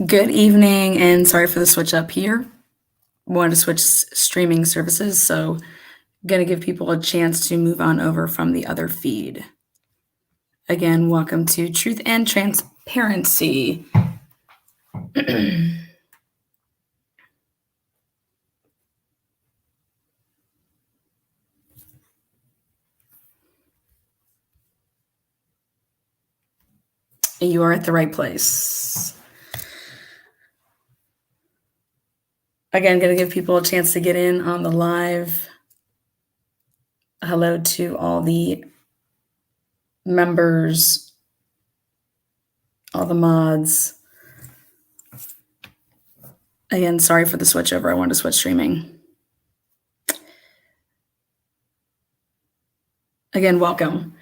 Good evening, and sorry for the switch up here. Wanted to switch streaming services, so gonna give people a chance to move on over from the other feed. Again, welcome to Truth and Transparency. You are at the right place. Again, gonna give people a chance to get in on the live. Hello to all the members, all the mods. Again, sorry for the switch over. I wanted to switch streaming. Again, welcome.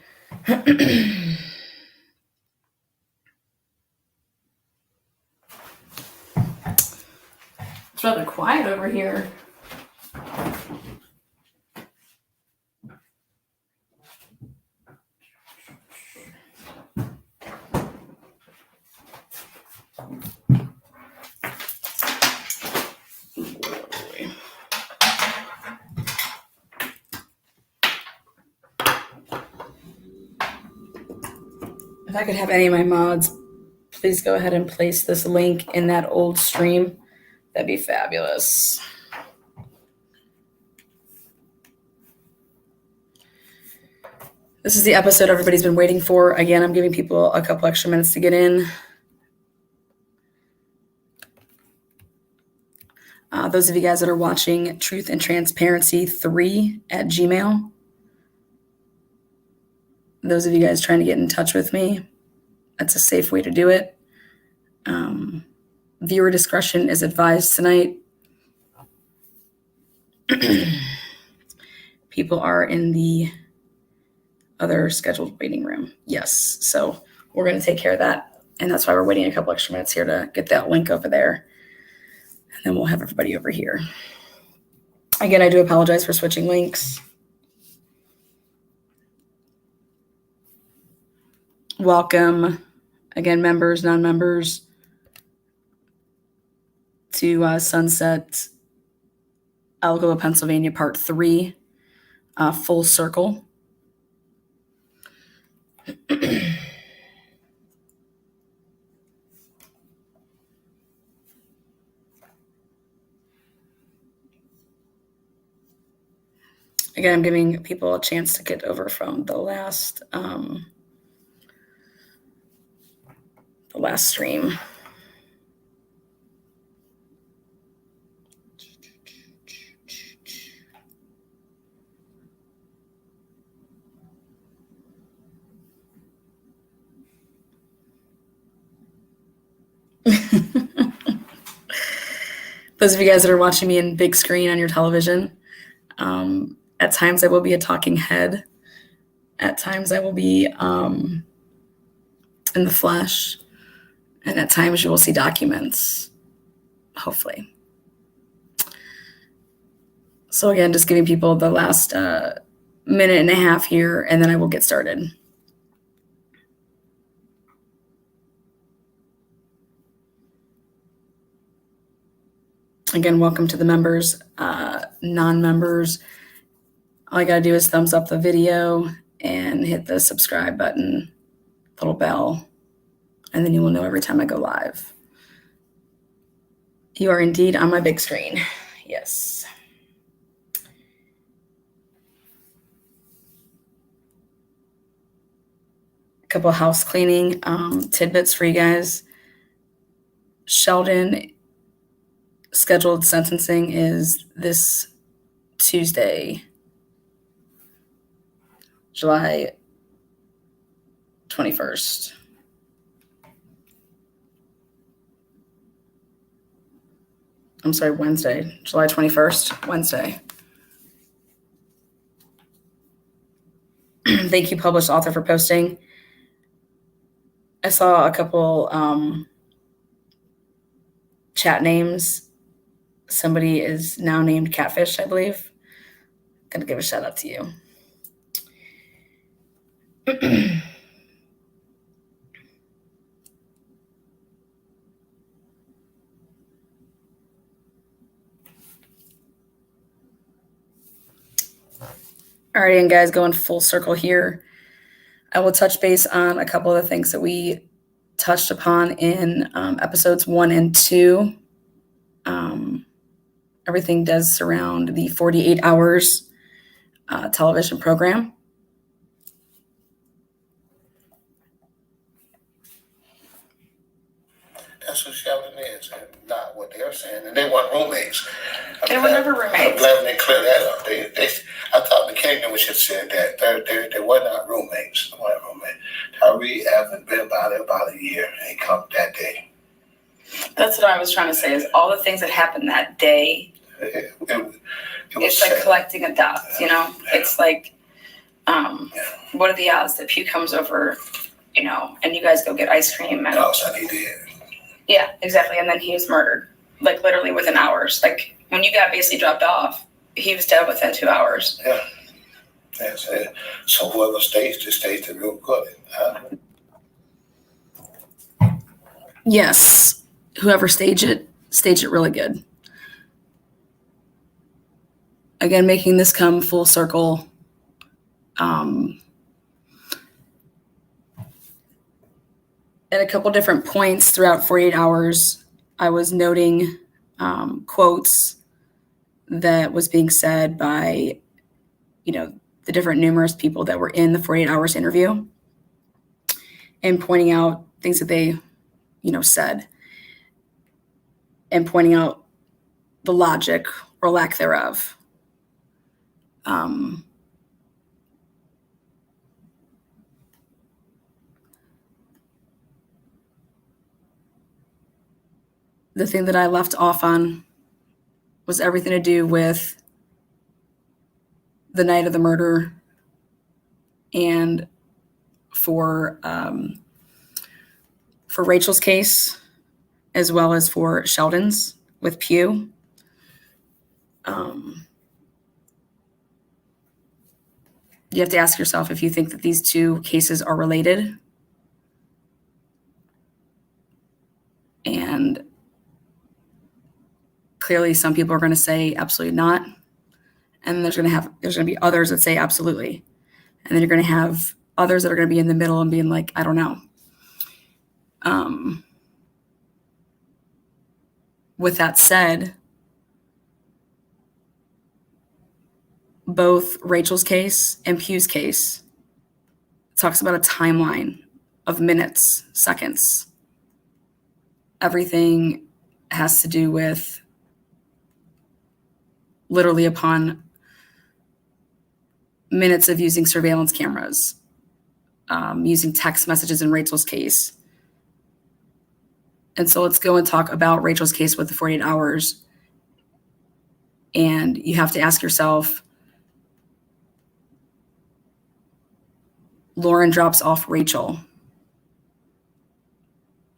It's rather quiet over here. If I could have any of my mods, please go ahead and place this link in that old stream. That'd be fabulous. This is the episode everybody's been waiting for. Again, I'm giving people a couple extra minutes to get in. Those of you guys that are watching Truth and Transparency 3 at Gmail. Those of you guys trying to get in touch with me, that's a safe way to do it. Viewer discretion is advised tonight. People are in the other scheduled waiting room. Yes, so we're going to take care of that. And that's why we're waiting a couple extra minutes here to get that link over there. And then we'll have everybody over here. Again, I do apologize for switching links. Welcome, again, members, non-members, to Sunset, Algoa, Pennsylvania, Part 3, Full Circle. Again, I'm giving people a chance to get over from the last stream. Those of you guys that are watching me in big screen on your television, at times I will be a talking head. At times I will be in the flesh. And at times you will see documents, hopefully. So again, just giving people the last minute and a half here, and then I will get started. Again, welcome to the members, non-members. All I gotta do is thumbs up the video and hit the subscribe button, little bell, and then you will know every time I go live. You are indeed on my big screen. Yes. A couple house cleaning tidbits for you guys. Sheldon scheduled sentencing is this Tuesday, July 21st. I'm sorry, Wednesday, July 21st, Wednesday. Thank you, published author, for posting. I saw a couple chat names. Somebody is now named Catfish, I believe. Gonna give a shout out to you. All right, and guys, going full circle here. I will touch base on a couple of the things that we touched upon in episodes 1 and 2. Everything does surround the 48 hours television program. That's what Sheldon is, and not what they're saying. And they weren't roommates. They were never roommates. I'm glad they cleared that up. I thought the Kingdom should have said that. They were not roommates. They weren't roommates. Tyree haven't been about a year, and he come that day. That's what I was trying to say, is all the things that happened that day. It's like collecting a dot, you know? It's like, what are the odds that Pew comes over, you know, and you guys go get ice cream? And, Sonny did. Yeah, exactly. And then he was murdered, like literally within hours. Like when you got basically dropped off, he was dead within 2 hours. Yeah. That's it. So whoever staged it real good. Yes. Whoever staged it really good. Again, making this come full circle. At a couple different points throughout 48 hours, I was noting quotes that was being said by, you know, the different numerous people that were in the 48 hours interview, and pointing out things that they, you know, said, and pointing out the logic or lack thereof. The thing that I left off on was everything to do with the night of the murder, and for Rachel's case, as well as for Sheldon's with Pew. You have to ask yourself if you think that these two cases are related. And clearly some people are going to say absolutely not. And there's going to be others that say absolutely. And then you're going to have others that are going to be in the middle and being like, I don't know. With that said, both Rachel's case and Pew's case talks about a timeline of minutes, seconds. Everything has to do with literally upon minutes of using surveillance cameras, using text messages in Rachel's case. And so let's go and talk about Rachel's case with the 48 hours. And you have to ask yourself, Lauren drops off Rachel.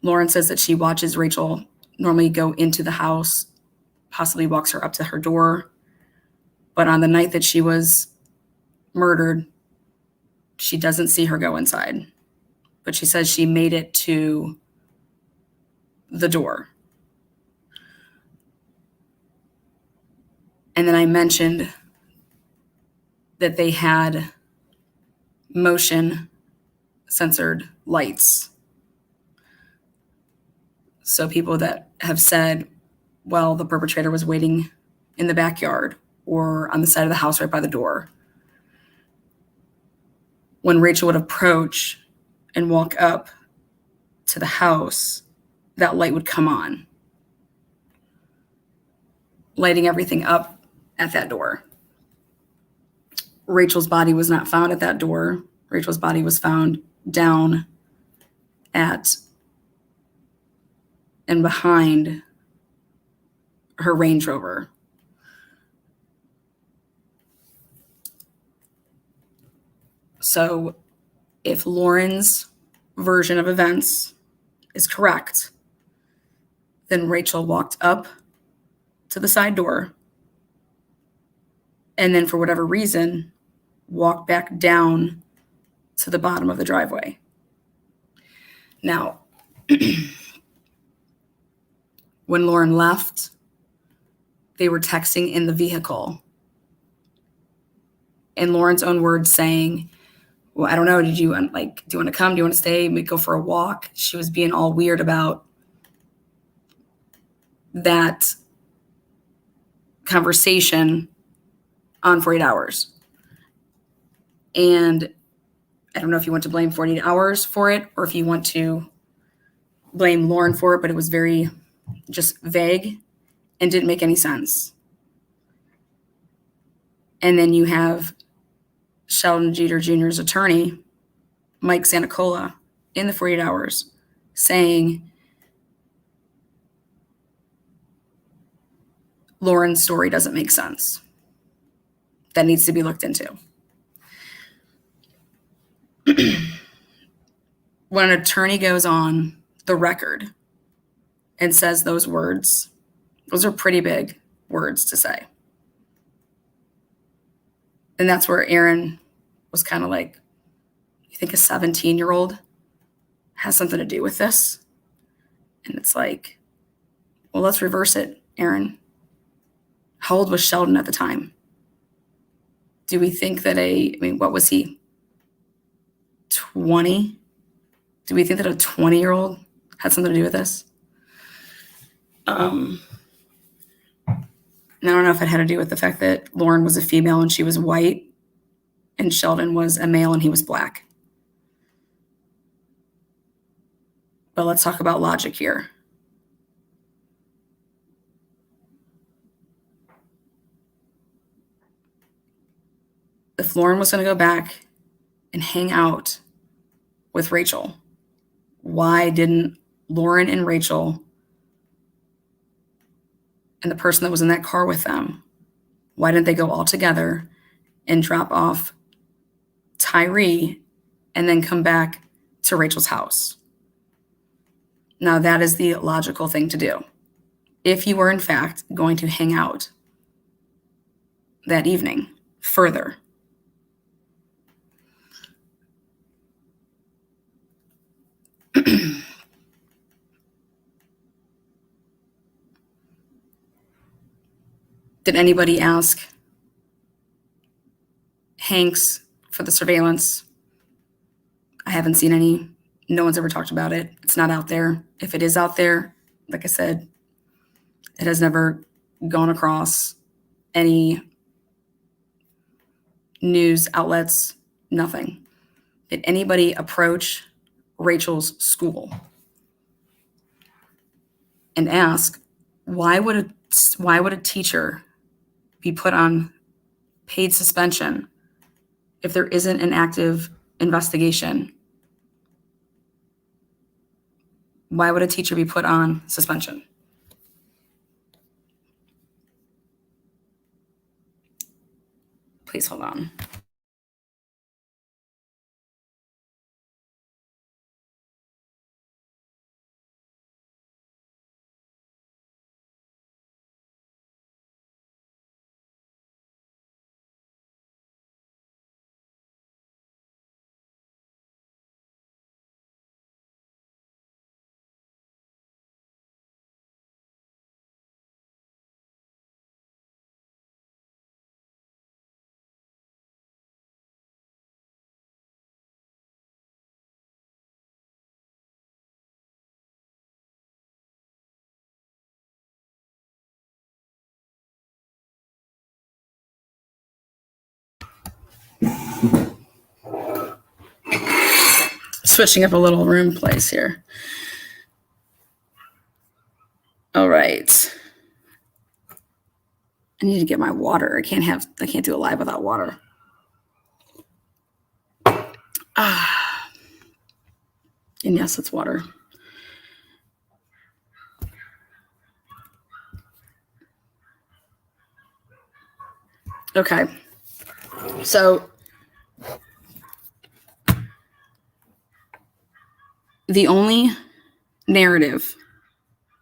Lauren says that she watches Rachel normally go into the house, possibly walks her up to her door. But on the night that she was murdered, she doesn't see her go inside. But she says she made it to the door. And then I mentioned that they had motion censored lights. So people that have said, well, the perpetrator was waiting in the backyard or on the side of the house right by the door. When Rachel would approach and walk up to the house, that light would come on, lighting everything up at that door. Rachel's body was not found at that door. Rachel's body was found down at and behind her Range Rover. So if Lauren's version of events is correct, then Rachel walked up to the side door and then for whatever reason walked back down to the bottom of the driveway. Now, when Lauren left, they were texting in the vehicle. in Lauren's own words saying, well, I don't know, do you want to come? Do you want to stay? We go for a walk. She was being all weird about that conversation on 48 hours. And I don't know if you want to blame 48 hours for it or if you want to blame Lauren for it, but it was very just vague and didn't make any sense. And then you have Sheldon Jeter Jr.'s attorney, Mike Santacola, in the 48 hours saying Lauren's story doesn't make sense. That needs to be looked into. When an attorney goes on the record and says those words, those are pretty big words to say. And that's where Aaron was kind of like, you think a 17-year-old has something to do with this? And it's like, well, let's reverse it, Aaron. How old was Sheldon at the time? Do we think that what was he? 20? Do we think that a 20-year-old had something to do with this? And I don't know if it had to do with the fact that Lauren was a female and she was white and Sheldon was a male and he was black. But let's talk about logic here. If Lauren was going to go back and hang out with Rachel, why didn't Lauren and Rachel and the person that was in that car with them, why didn't they go all together and drop off Tyree and then come back to Rachel's house? Now, that is the logical thing to do. If you were, in fact, going to hang out that evening further. Did anybody ask Hanks for the surveillance? I haven't seen any. No one's ever talked about it. It's not out there. If it is out there, like I said, it has never gone across any news outlets, nothing. Did anybody approach Rachel's school and ask, why would a teacher be put on paid suspension if there isn't an active investigation? Why would a teacher be put on suspension? Please hold on. Switching up a little room place here. All right. I need to get my water. I can't do a live without water. And yes, it's water. Okay. So the only narrative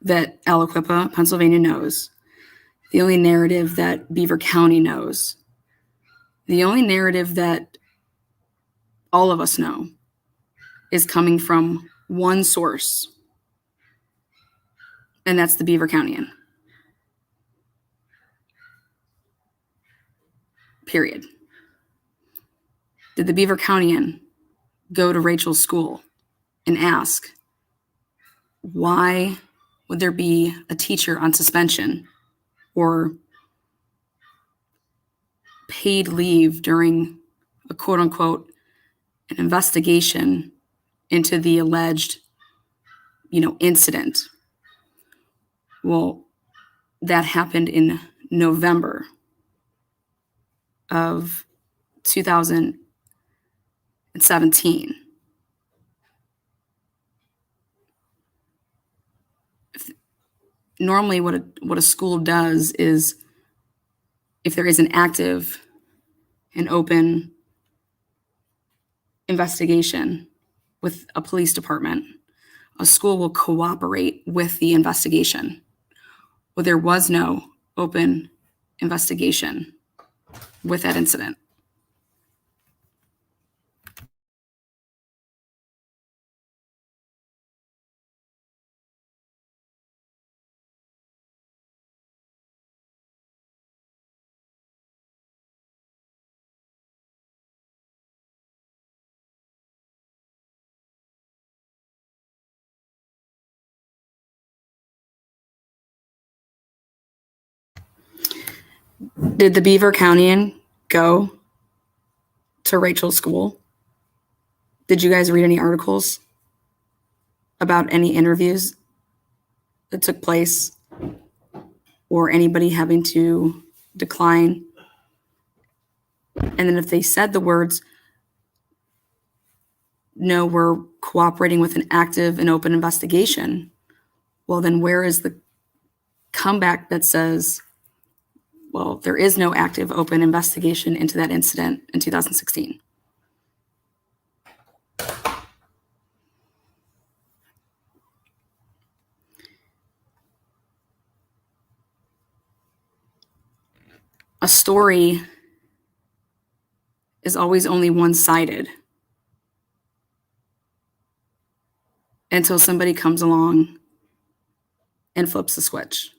that Aliquippa, Pennsylvania knows, the only narrative that Beaver County knows, the only narrative that all of us know is coming from one source, and that's the Beaver Countyan. Period. Did the Beaver Countyan go to Rachel's school and ask, why would there be a teacher on suspension or paid leave during a quote unquote an investigation into the alleged, incident? Well, that happened in November of 2017. Normally what a school does is, if there is an active and open investigation with a police department, a school will cooperate with the investigation. Well, there was no open investigation with that incident. Did the Beaver Countyan go to Rachel's school? Did you guys read any articles about any interviews that took place or anybody having to decline? And then if they said the words, no, we're cooperating with an active and open investigation, well, then where is the comeback that says, well, there is no active open investigation into that incident in 2016? A story is always only one-sided until somebody comes along and flips the switch.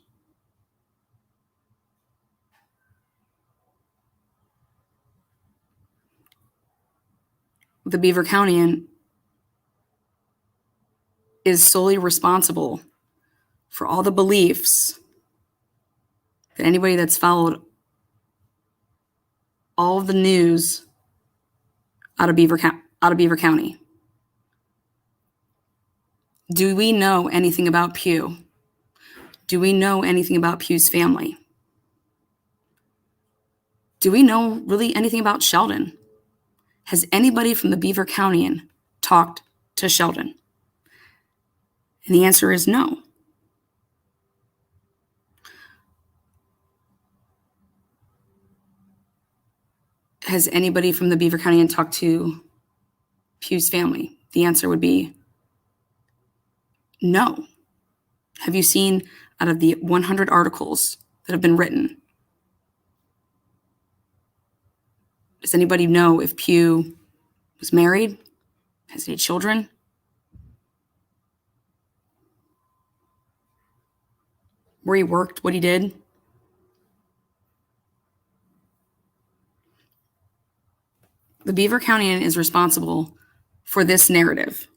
The Beaver Countyan is solely responsible for all the beliefs that anybody that's followed all of the news out of Beaver County. Do we know anything about Pugh? Do we know anything about Pugh's family? Do we know really anything about Sheldon? Has anybody from the Beaver Countyan talked to Sheldon? And the answer is no. Has anybody from the Beaver Countyan talked to Pugh's family? The answer would be no. Have you seen, out of the 100 articles that have been written, does anybody know if Pugh was married? Has he had children? Where he worked, what he did? The Beaver Countyan is responsible for this narrative,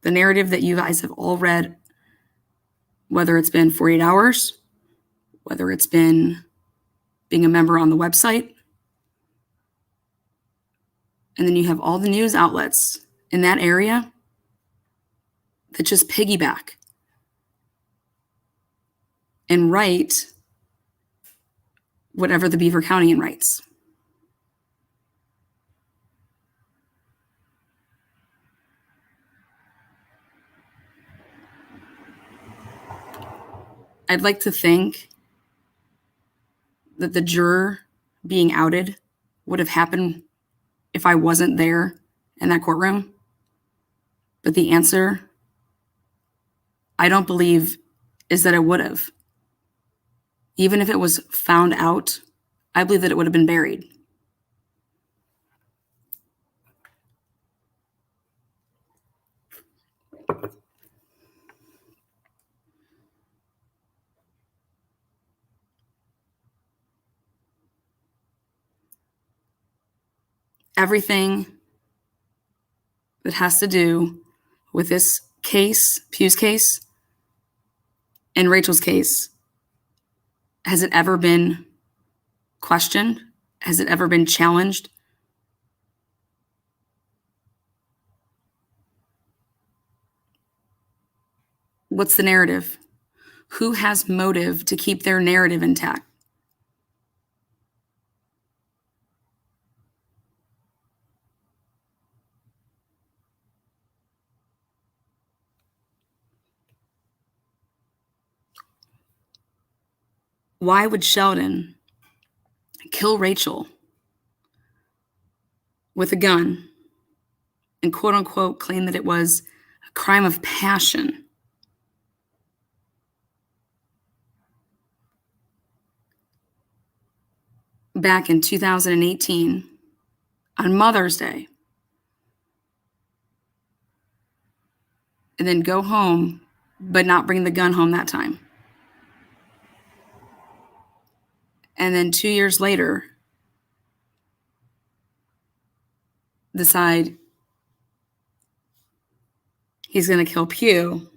the narrative that you guys have all read, whether it's been 48 hours, whether it's been being a member on the website. And then you have all the news outlets in that area that just piggyback and write whatever the Beaver Countyan writes. I'd like to think that the juror being outed would have happened if I wasn't there in that courtroom. But the answer, I don't believe, is that it would have. Even if it was found out, I believe that it would have been buried. everything that has to do with this case, Pugh's case, and Rachel's case, has it ever been questioned? Has it ever been challenged? What's the narrative? Who has motive to keep their narrative intact? Why would Sheldon kill Rachel with a gun and quote unquote claim that it was a crime of passion? Back in 2018, on Mother's Day, and then go home, but not bring the gun home that time. And then 2 years later, decide he's going to kill Pugh,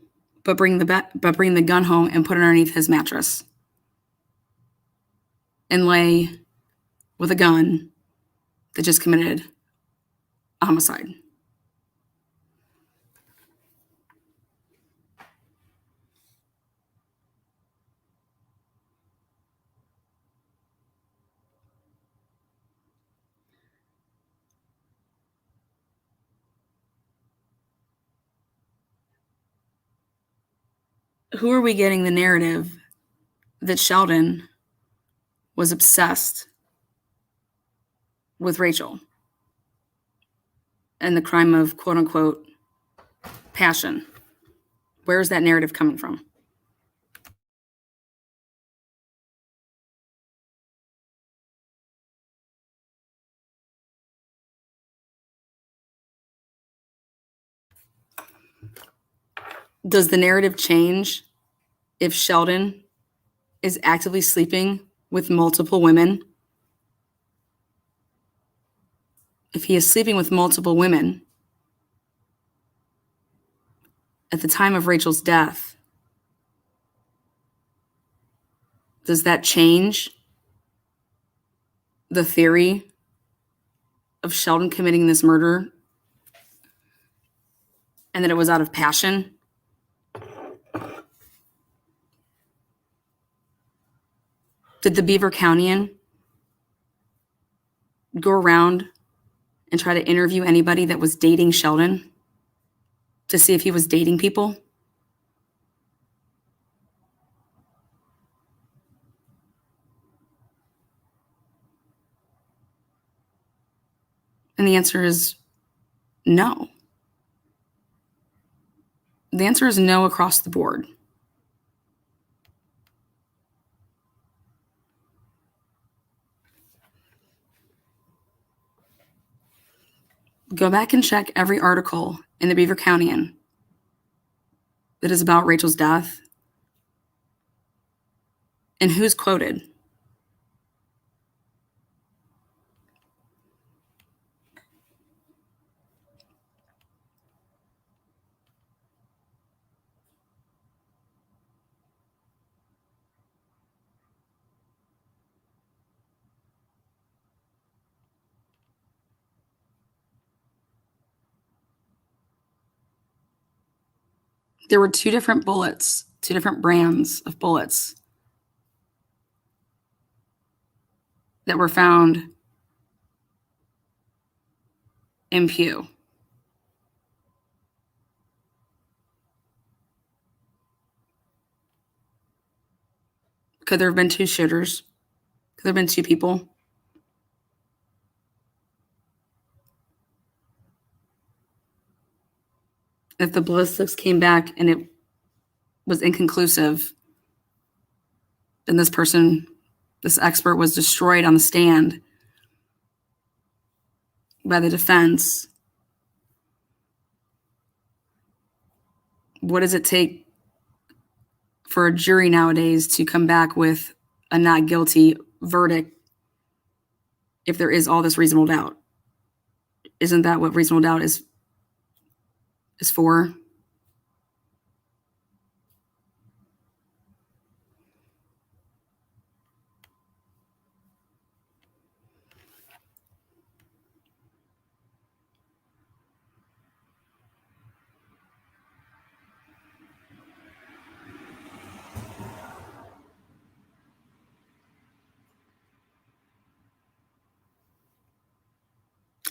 but bring the gun home and put it underneath his mattress and lay with a gun that just committed a homicide. Who are we getting the narrative that Sheldon was obsessed with Rachel and the crime of quote unquote passion? Where is that narrative coming from? Does the narrative change if Sheldon is actively sleeping with multiple women? If he is sleeping with multiple women at the time of Rachel's death, does that change the theory of Sheldon committing this murder and that it was out of passion? Did the Beaver Countyan go around and try to interview anybody that was dating Sheldon to see if he was dating people? And the answer is no. The answer is no across the board. Go back and check every article in the Beaver Countyan that is about Rachel's death and who's quoted. There were two different bullets, two different brands of bullets that were found in Pugh. Could there have been two shooters? Could there have been two people? If the ballistics came back and it was inconclusive, then this expert was destroyed on the stand by the defense. What does it take for a jury nowadays to come back with a not guilty verdict if there is all this reasonable doubt? Isn't that what reasonable doubt is for?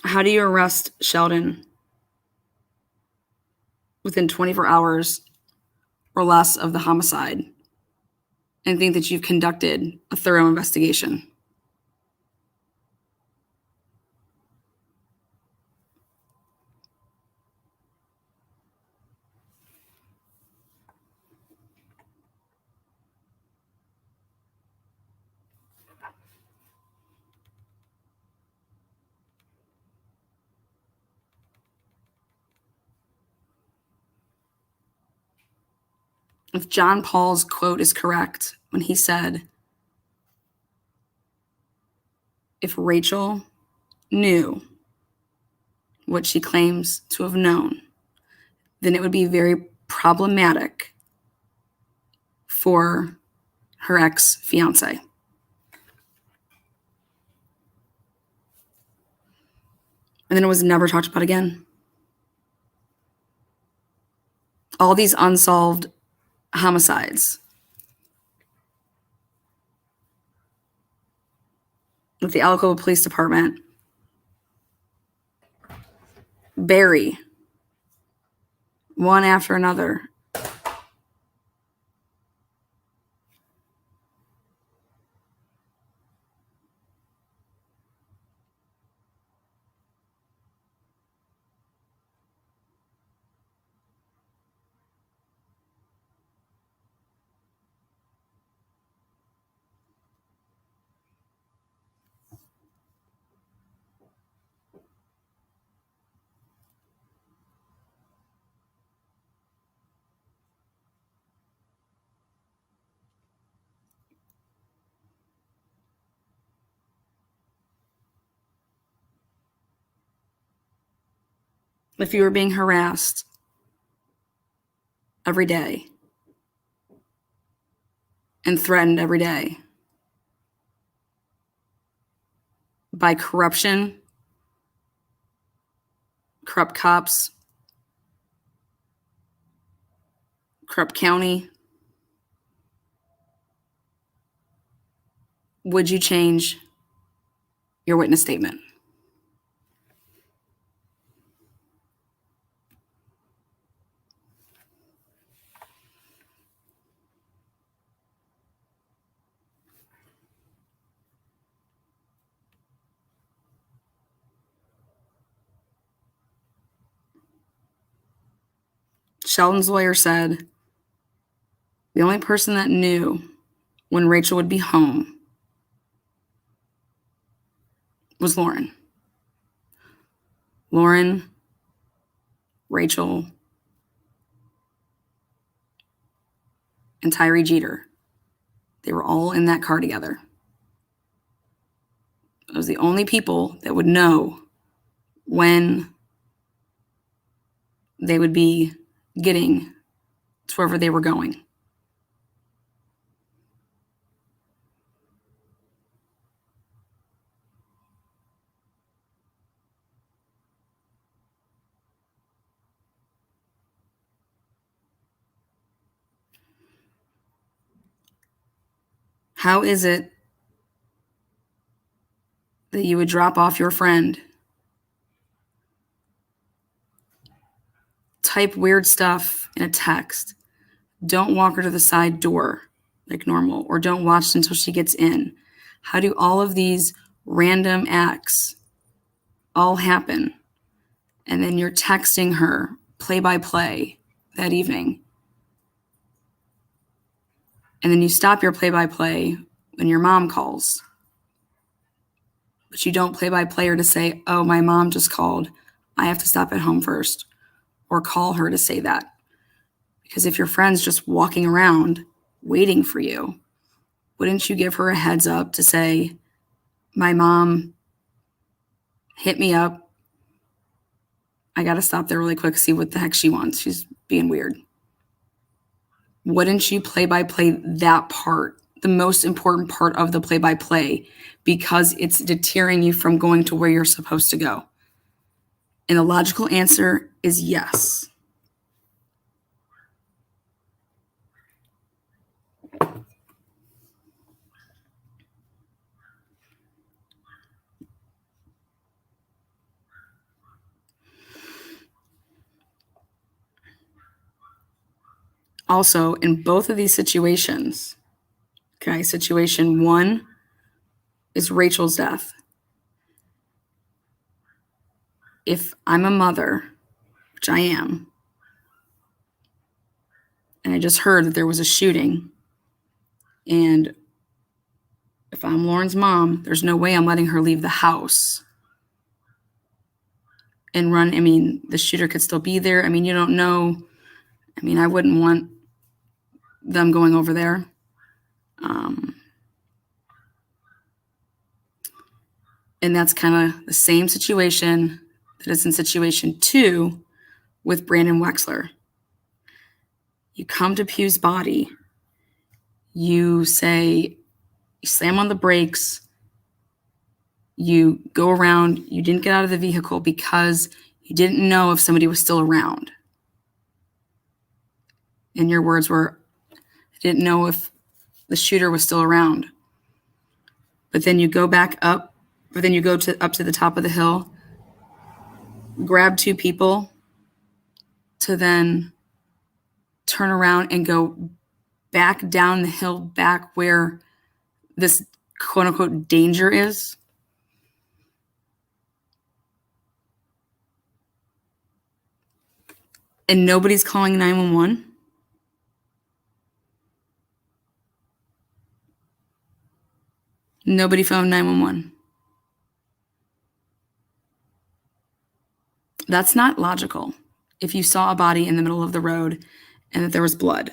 How do you arrest Sheldon within 24 hours or less of the homicide and think that you've conducted a thorough investigation? If John Paul's quote is correct when he said, if Rachel knew what she claims to have known, then it would be very problematic for her ex-fiance. And then it was never talked about again. All these unsolved homicides with the Alicoa Police Department bury one after another. If you were being harassed every day and threatened every day by corrupt cops, corrupt county, would you change your witness statement? Sheldon's lawyer said the only person that knew when Rachel would be home was Lauren. Lauren, Rachel, and Tyree Jeter. They were all in that car together. It was the only people that would know when they would be getting to wherever they were going. How is it that you would drop off your friend, type weird stuff in a text, don't walk her to the side door like normal, or don't watch until she gets in? How do all of these random acts all happen? And then you're texting her play by play that evening. And then you stop your play by play when your mom calls. But you don't play by play her to say, oh, my mom just called. I have to stop at home first. Or call her to say that. Because if your friend's just walking around waiting for you, wouldn't you give her a heads up to say, my mom hit me up I got to stop there really quick, see what the heck she wants. She's being weird. Wouldn't you play by play that part, the most important part of the play by play, because it's deterring you from going to where you're supposed to go? And the logical answer is yes. Also, in both of these situations, okay, situation one is Rachel's death. If I'm a mother, which I am, and I just heard that there was a shooting, and if I'm Lauren's mom, there's no way I'm letting her leave the house and run. I mean, the shooter could still be there. I mean, you don't know. I mean, I wouldn't want them going over there. And that's kind of the same situation that is in situation two with Brandon Wexler. You come to Pugh's body, you slam on the brakes, you go around, you didn't get out of the vehicle because you didn't know if somebody was still around. And your words were, I didn't know if the shooter was still around. But then you go back up, but then you go up to the top of the hill, grab two people to then turn around and go back down the hill, back where this quote unquote danger is. And nobody's calling 911. Nobody phoned 911. That's not logical. If you saw a body in the middle of the road and that there was blood.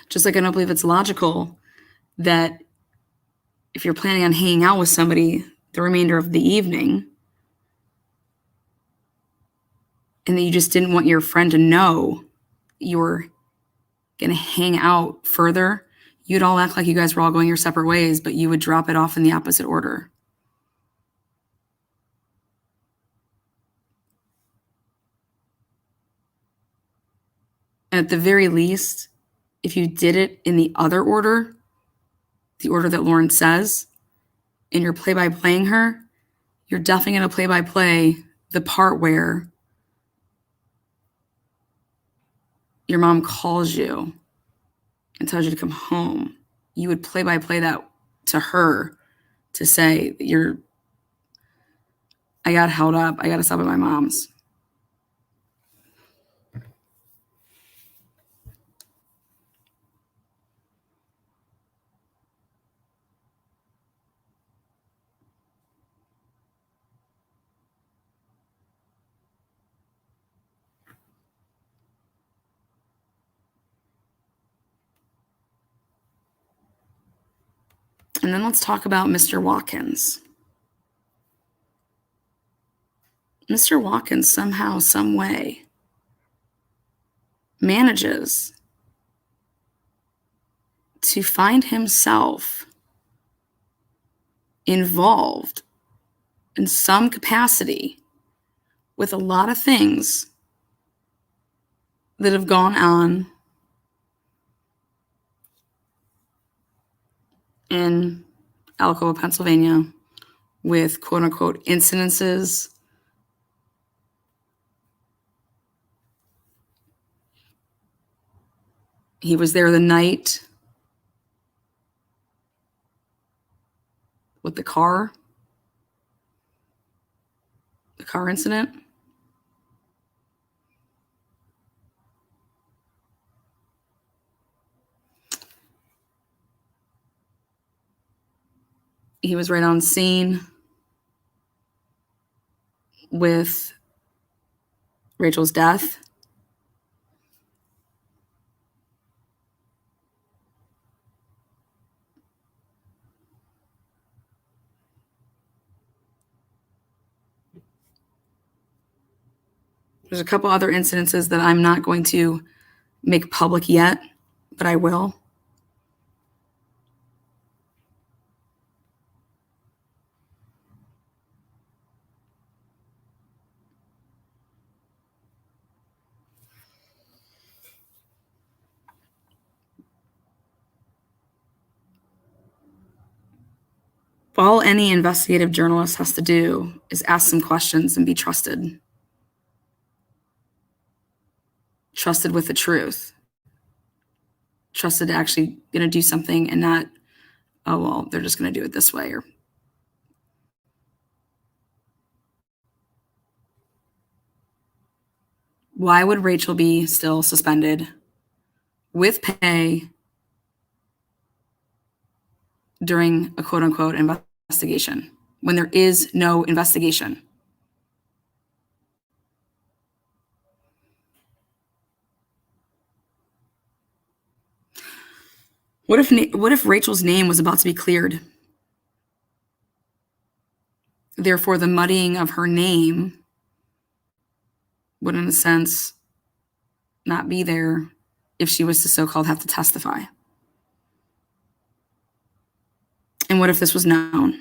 Just like I don't believe it's logical that if you're planning on hanging out with somebody the remainder of the evening and that you just didn't want your friend to know you were going to hang out further, you'd all act like you guys were all going your separate ways, but you would drop it off in the opposite order. And at the very least, if you did it in the other order, the order that Lauren says, and you're play-by-playing her, you're definitely going to play-by-play the part where your mom calls you and tells you to come home. You would play-by-play that to her to say, I got held up. I got to stop at my mom's. And then let's talk about Mr. Watkins. Mr. Watkins somehow, some way manages to find himself involved in some capacity with a lot of things that have gone on in Alcoa, Pennsylvania, with quote unquote incidences. He was there the night with the car incident. He was right on scene with Rachel's death. There's a couple other incidences that I'm not going to make public yet, but I will. All any investigative journalist has to do is ask some questions and be trusted. Trusted with the truth. Trusted to actually going to do something and not, oh, well, they're just going to do it this way. Or why would Rachel be still suspended with pay during a quote unquote investigation when there is no investigation? What if Rachel's name was about to be cleared? Therefore, the muddying of her name would, in a sense, not be there if she was to so-called have to testify. And what if this was known?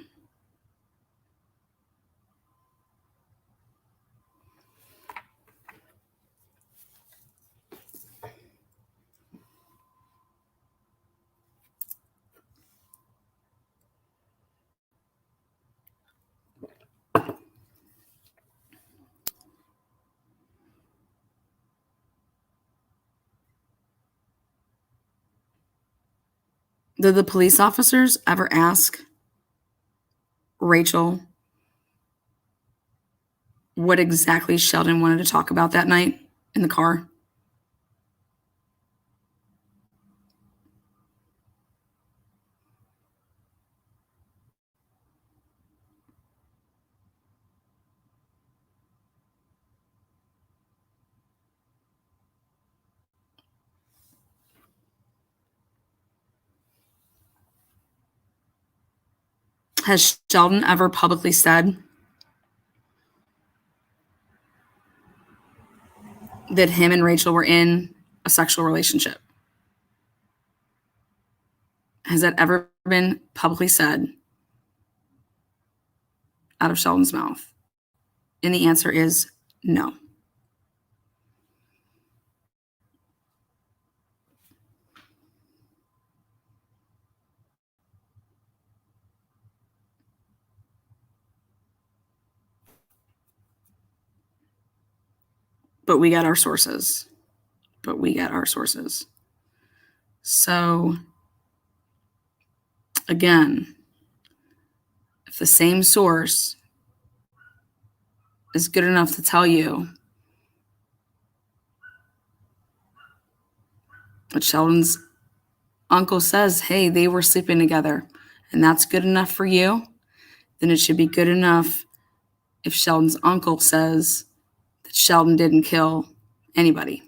Did the police officers ever ask Rachel what exactly Sheldon wanted to talk about that night in the car? Has Sheldon ever publicly said that him and Rachel were in a sexual relationship? Has that ever been publicly said out of Sheldon's mouth? And the answer is no. But we got our sources. So, again, if the same source is good enough to tell you that Sheldon's uncle says, hey, they were sleeping together, and that's good enough for you, then it should be good enough if Sheldon's uncle says that Sheldon didn't kill anybody.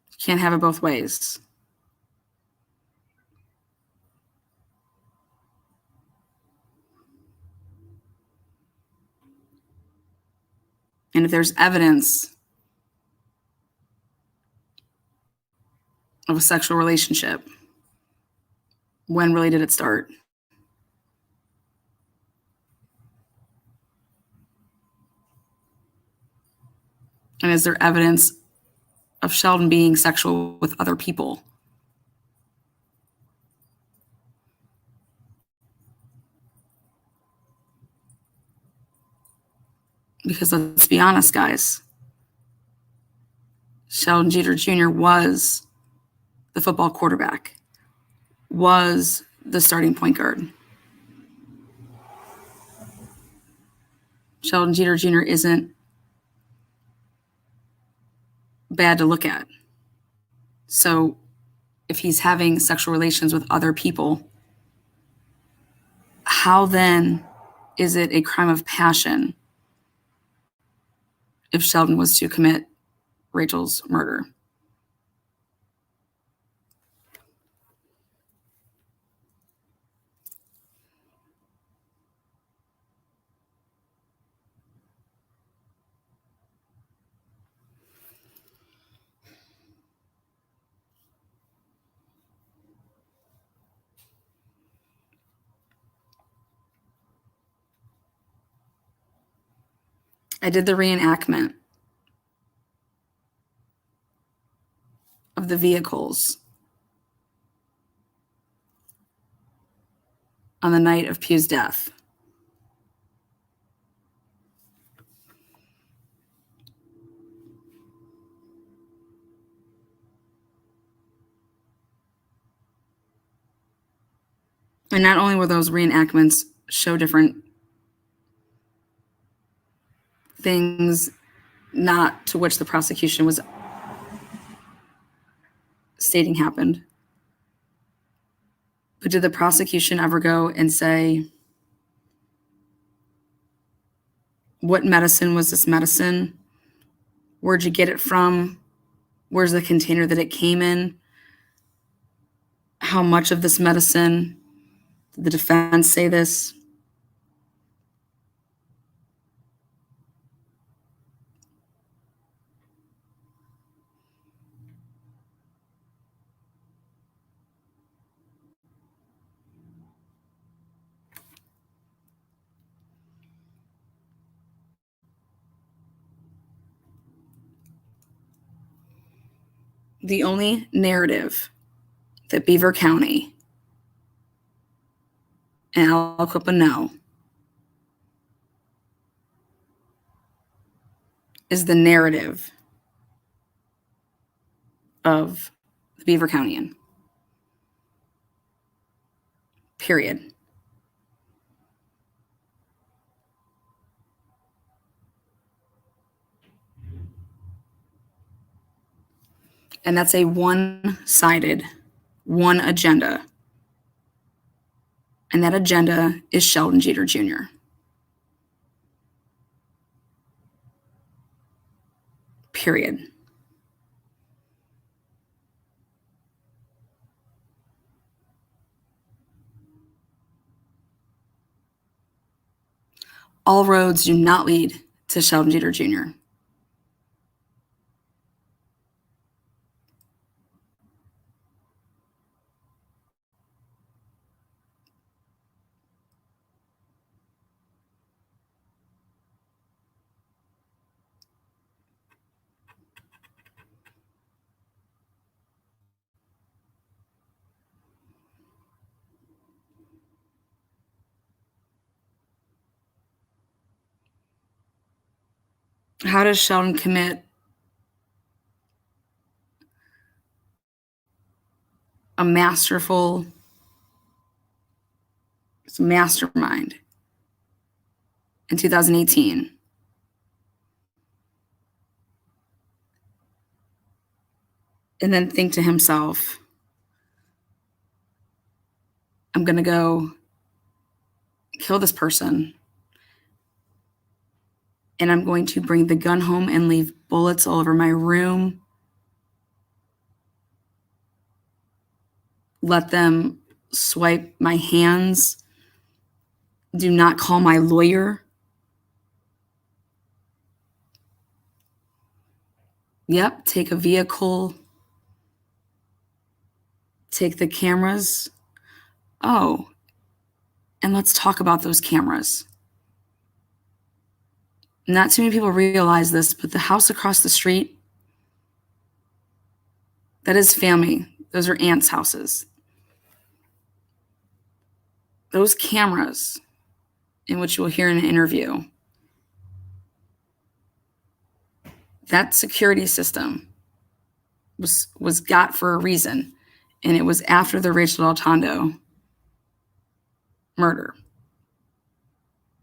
You can't have it both ways. And if there's evidence of a sexual relationship, when really did it start? And is there evidence of Sheldon being sexual with other people? Because let's be honest, guys, Sheldon Jeter Jr. was the football quarterback, was the starting point guard. Sheldon Jeter Jr. isn't bad to look at. So if he's having sexual relations with other people, how then is it a crime of passion if Sheldon was to commit Rachel's murder? I did the reenactment of the vehicles on the night of Pugh's death. And not only were those reenactments show different things not to which the prosecution was stating happened, but did the prosecution ever go and say, what medicine was this medicine? Where'd you get it from? Where's the container that it came in? How much of this medicine? Did the defense say this? The only narrative that Beaver County and Aliquippa know is the narrative of the Beaver Countyan. Period. And that's a one-sided, one agenda. And that agenda is Sheldon Jeter Jr. Period. All roads do not lead to Sheldon Jeter Jr. How does Sheldon commit a masterful mastermind in 2018? And then think to himself, I'm going to go kill this person, and I'm going to bring the gun home and leave bullets all over my room. Let them swipe my hands. Do not call my lawyer. Yep, take a vehicle. Take the cameras. Oh, and let's talk about those cameras. Not too many people realize this, but the house across the street, that is family. Those are aunts' houses. Those cameras, in which you will hear in an interview, that security system was got for a reason, and it was after the Rachel Deltondo murder.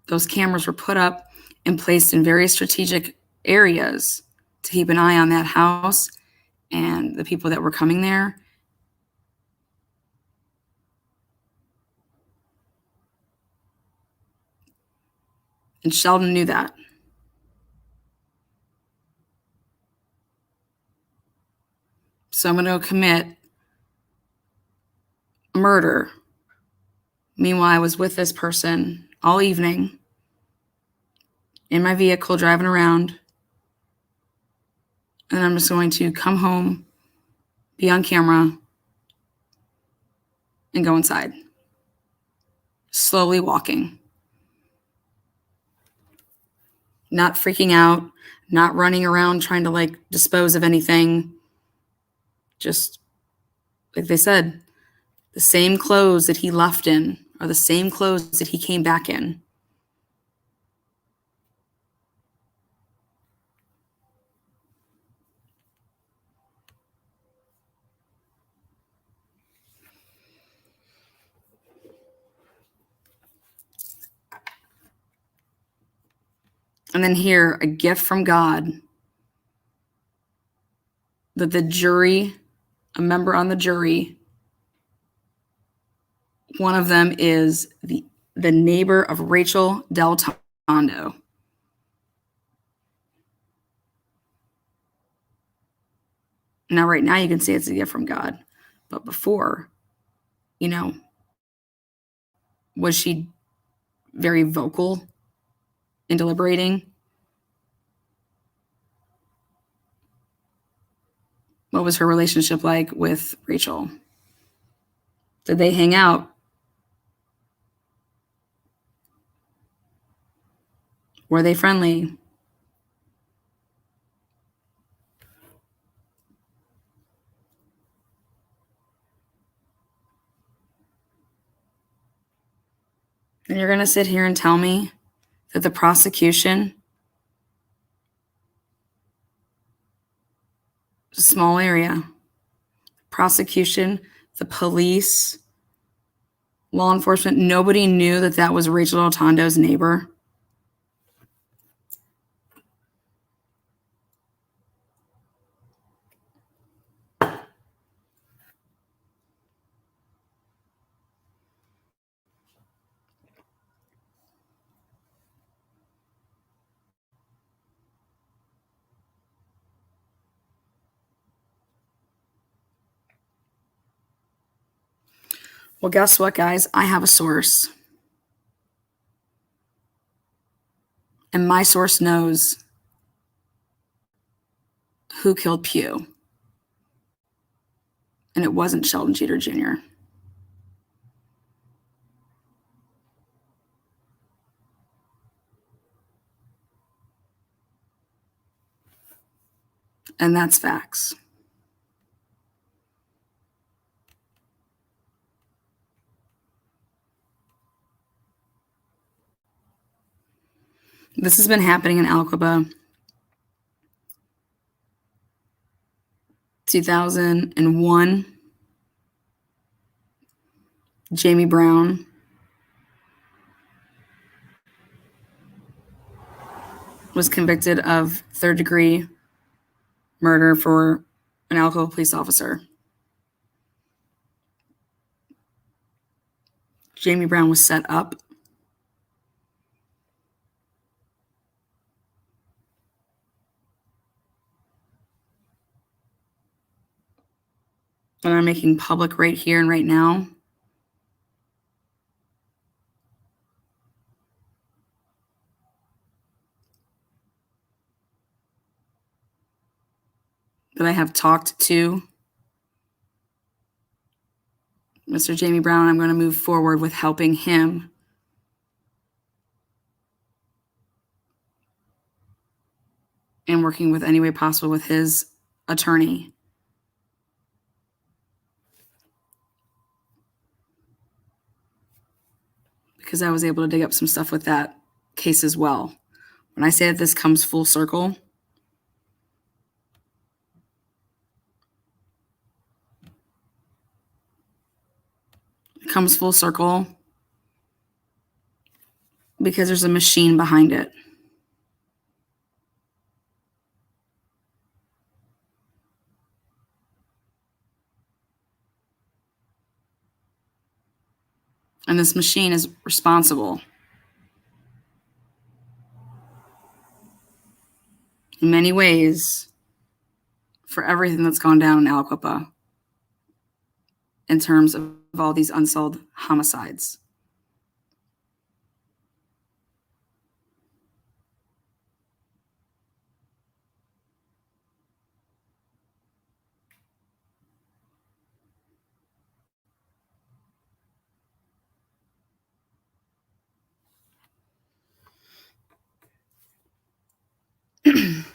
Those cameras were put up and placed in very strategic areas to keep an eye on that house and the people that were coming there. And Sheldon knew that. So I'm going to go commit murder. Meanwhile, I was with this person all evening in my vehicle driving around. And I'm just going to come home, be on camera, and go inside. Slowly walking. not freaking out, not running around trying to like dispose of anything. Just like they said, the same clothes that he left in are the same clothes that he came back in. And then here, a gift from God that the jury, a member on the jury, one of them is the neighbor of Rachel Del Tondo. Now, right now, you can see it's a gift from God. But before, was she very vocal in deliberating? What was her relationship like with Rachel? Did they hang out? Were they friendly? And you're going to sit here and tell me that the prosecution, a small area, prosecution, the police, law enforcement, nobody knew that that was Rachel Del Tondo's neighbor? Well, guess what, guys? I have a source. And my source knows who killed Pugh. And it wasn't Sheldon Jeter Jr. And that's facts. This has been happening in Alcoba 2001. Jamie Brown was convicted of third-degree murder for an Alcoba police officer. Jamie Brown was set up. And I'm making public right here and right now that I have talked to Mr. Jamie Brown. I'm going to move forward with helping him and working with any way possible with his attorney. Because I was able to dig up some stuff with that case as well. When I say that this comes full circle, it comes full circle because there's a machine behind it. And this machine is responsible in many ways for everything that's gone down in Aliquippa in terms of all these unsolved homicides.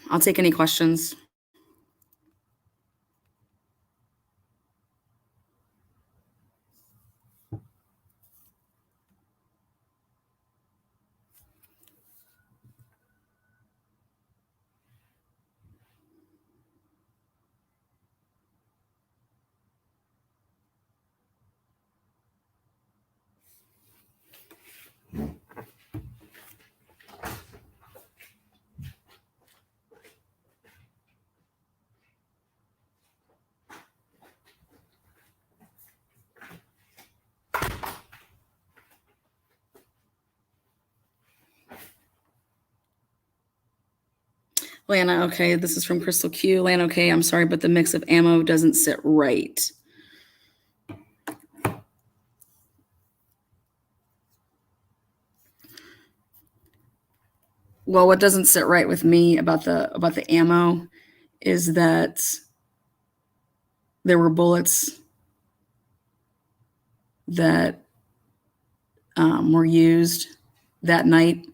I'll take any questions. Lana, okay, this is from Crystal Q. Lana, okay, I'm sorry, but the mix of ammo doesn't sit right. Well, what doesn't sit right with me about the ammo is that there were bullets that were used that night,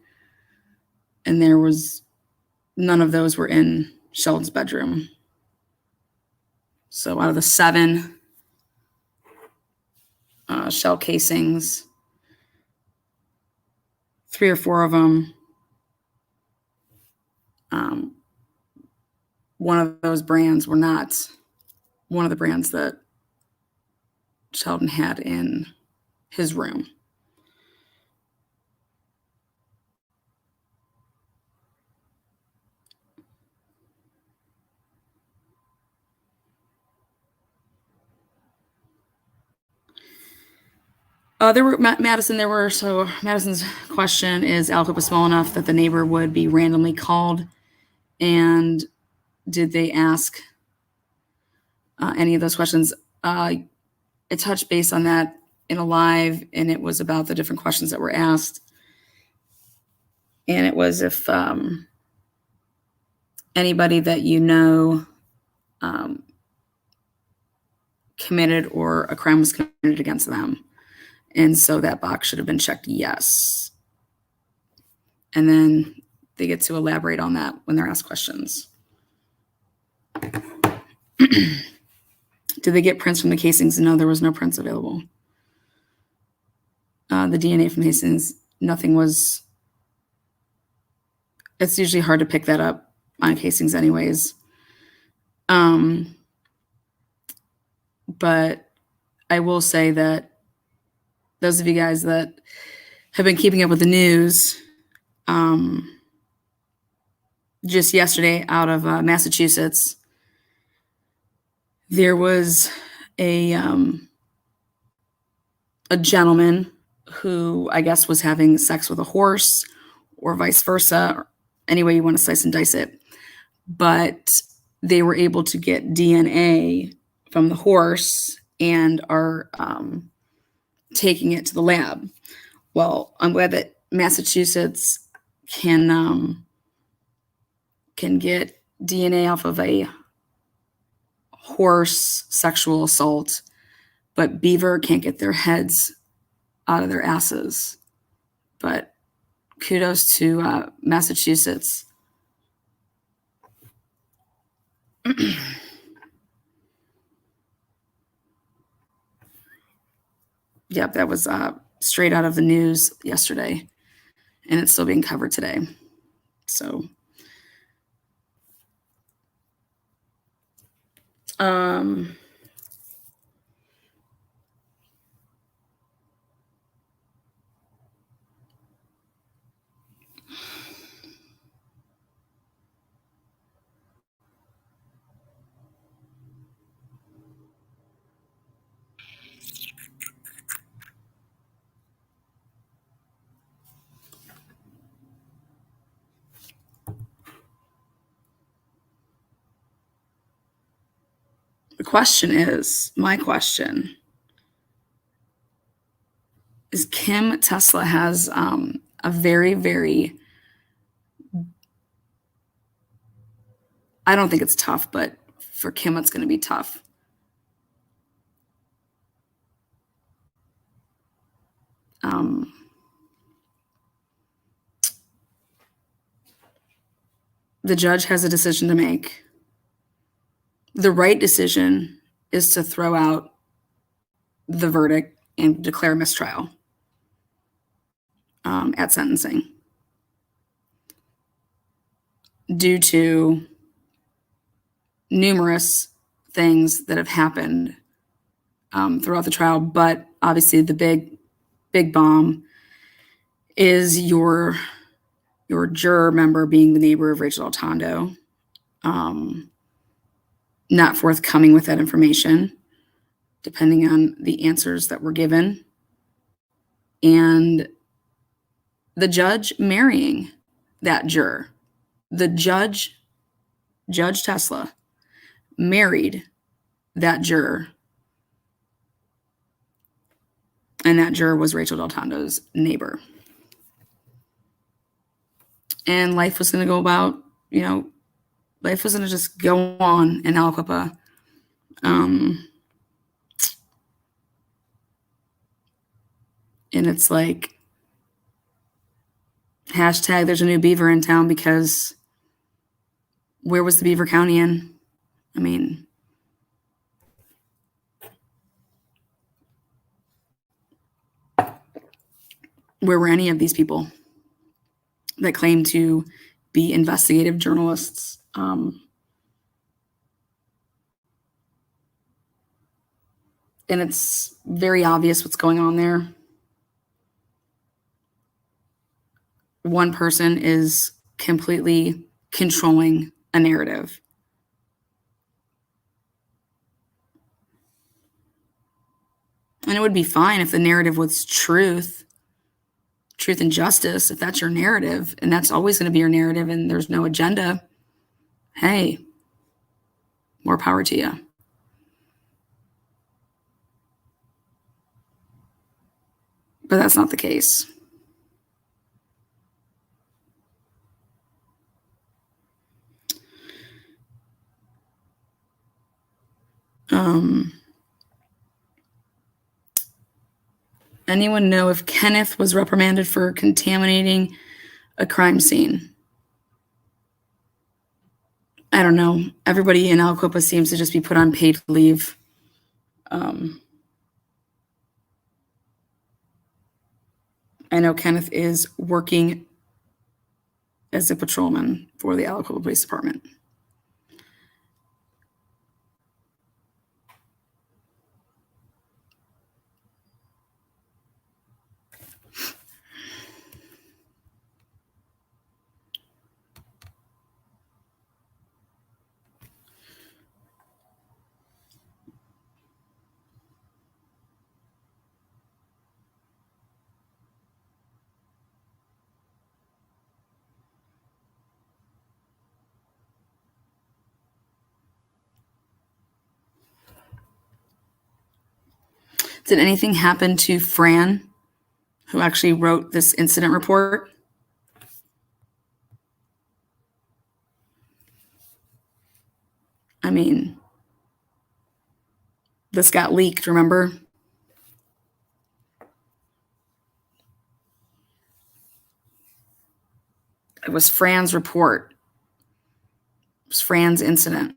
and there was none of those were in Sheldon's bedroom. So out of the 7 shell casings, 3 or 4 of them, one of those brands were not one of the brands that Sheldon had in his room. There were Madison. So Madison's question is: Alcoa was small enough that the neighbor would be randomly called, and did they ask any of those questions? I touched base on that in a live, and it was about the different questions that were asked, and it was if anybody that you know committed or a crime was committed against them. And so that box should have been checked yes. And then they get to elaborate on that when they're asked questions. Did they get prints from the casings? No, there was no prints available. The DNA from Hastings, nothing was. It's usually hard to pick that up on casings anyways. But I will say that those of you guys that have been keeping up with the news, just yesterday out of Massachusetts, there was a gentleman who I guess was having sex with a horse or vice versa, or any way you want to slice and dice it. But they were able to get DNA from the horse and are taking it to the lab. Well, I'm glad that Massachusetts can get DNA off of a horse sexual assault, but beaver can't get their heads out of their asses. But kudos to Massachusetts. Yep, that was straight out of the news yesterday, and it's still being covered today. So, the question is, my question is, Kim Tesla has a very, very, I don't think it's tough, but for Kim, it's going to be tough. The judge has a decision to make. The right decision is to throw out the verdict and declare mistrial at sentencing due to numerous things that have happened throughout the trial. But obviously the big bomb is your juror member being the neighbor of Rachel Altondo, not forthcoming with that information, depending on the answers that were given, and the judge marrying that juror. The Judge Tesla, married that juror, and that juror was Rachel Altondo's neighbor. And life was going to go about, life was going to just go on in Aliquippa. And it's like, hashtag there's a new beaver in town, because where was the Beaver County in? I mean, where were any of these people that claim to be investigative journalists? And it's very obvious what's going on there. One person is completely controlling a narrative. And it would be fine if the narrative was truth and justice. If that's your narrative, and that's always going to be your narrative, and there's no agenda, hey, more power to you. But that's not the case. Anyone know if Kenneth was reprimanded for contaminating a crime scene? I don't know. Everybody in Aliquippa seems to just be put on paid leave. I know Kenneth is working as a patrolman for the Aliquippa Police Department. Did anything happen to Fran, who actually wrote this incident report? I mean, this got leaked, remember? It was Fran's report. It was Fran's incident.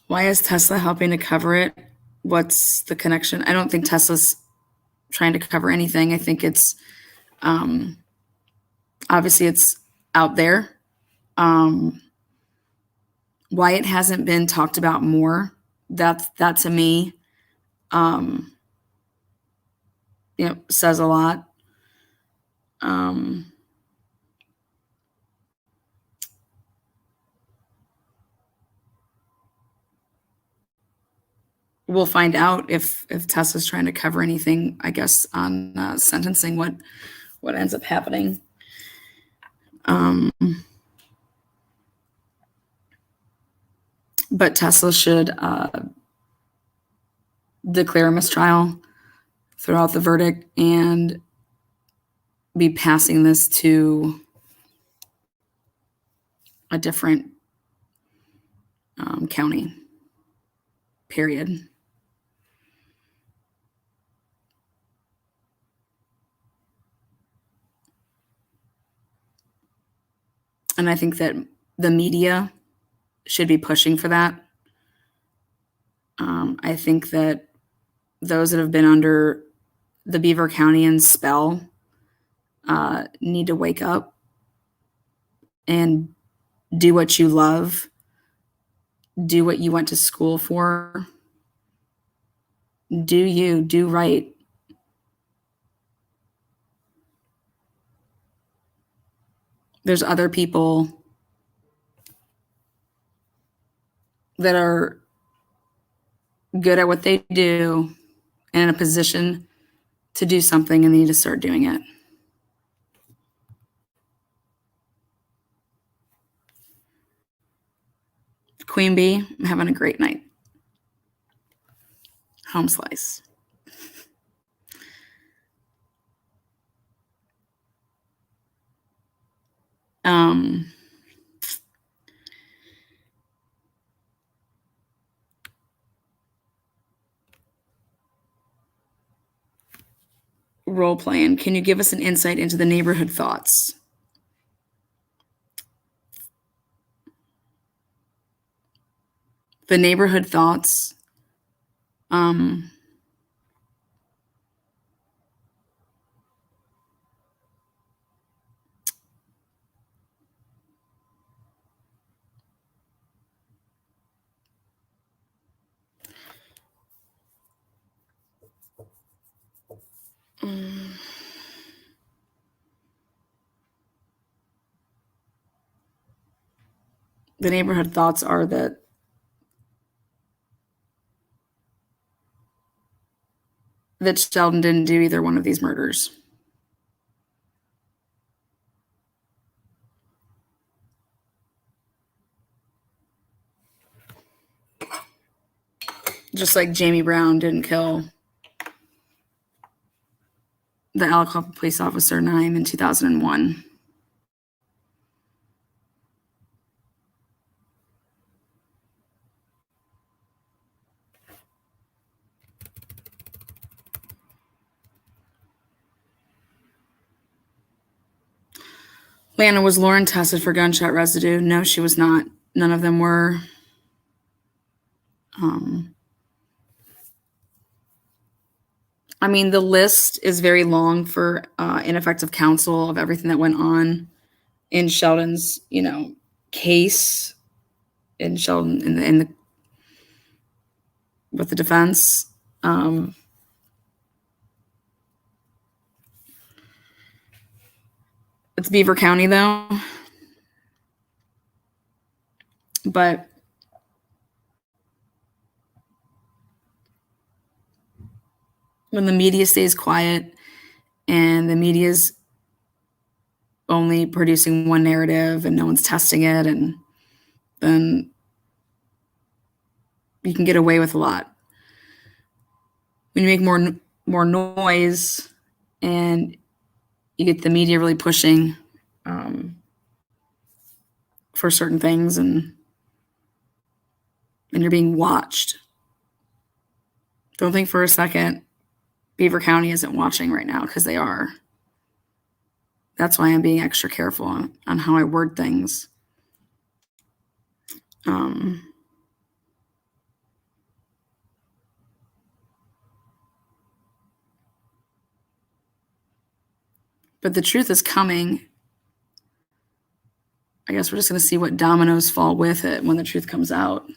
Why is Tesla helping to cover it? What's the connection? I don't think Tesla's trying to cover anything. I think it's obviously it's out there. Why it hasn't been talked about more, that to me, says a lot. We'll find out if Tesla's trying to cover anything, I guess, on sentencing, what ends up happening. But Tesla should declare a mistrial throughout the verdict and be passing this to a different county, period. And I think that the media should be pushing for that. I think that those that have been under the Beaver County spell need to wake up and do what you love, do what you went to school for, do right. There's other people that are good at what they do and in a position to do something, and they need to start doing it. Queen Bee, I'm having a great night. Home slice. Role playing. Can you give us an insight into the neighborhood thoughts? The neighborhood thoughts. The neighborhood thoughts are that Sheldon didn't do either one of these murders. Just like Jamie Brown didn't kill the Aliquippa police officer Naim in 2001. Lana, was Lauren tested for gunshot residue? No, she was not. None of them were. I mean, the list is very long for ineffective counsel of everything that went on in Sheldon's, case in Sheldon in the with the defense. It's Beaver County though, but when the media stays quiet and the media's only producing one narrative and no one's testing it, and then you can get away with a lot. When you make more noise and you get the media really pushing for certain things, and you're being watched. Don't think for a second Beaver County isn't watching right now, because they are. That's why I'm being extra careful on how I word things. But the truth is coming. I guess we're just going to see what dominoes fall with it when the truth comes out.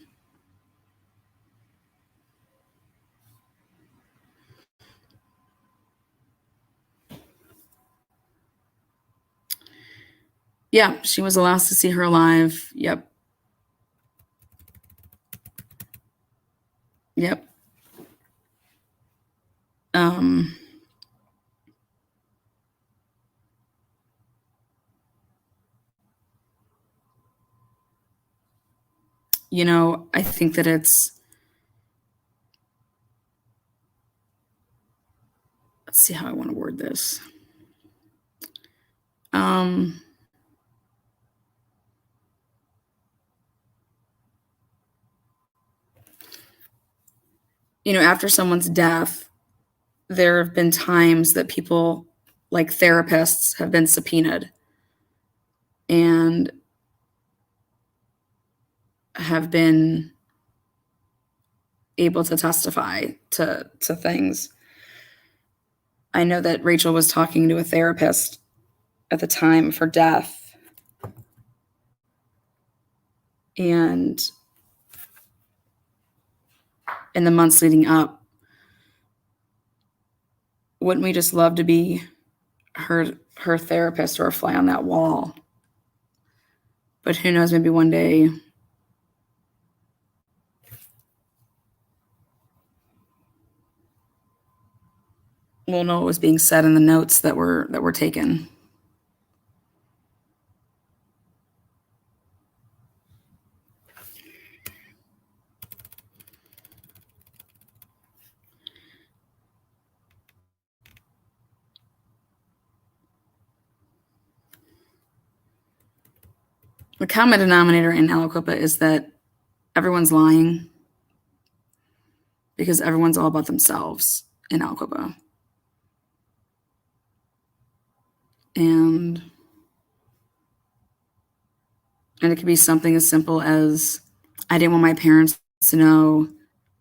Yeah, she was the last to see her alive. Yep. I think that let's see how I want to word this. After someone's death, there have been times that people, like therapists, have been subpoenaed. And have been able to testify to things. I know that Rachel was talking to a therapist at the time of her death. And in the months leading up, wouldn't we just love to be her therapist or a fly on that wall? But who knows, maybe one day we'll know what was being said in the notes that were taken. The common denominator in Aliquippa is that everyone's lying because everyone's all about themselves in Aliquippa. And it could be something as simple as, I didn't want my parents to know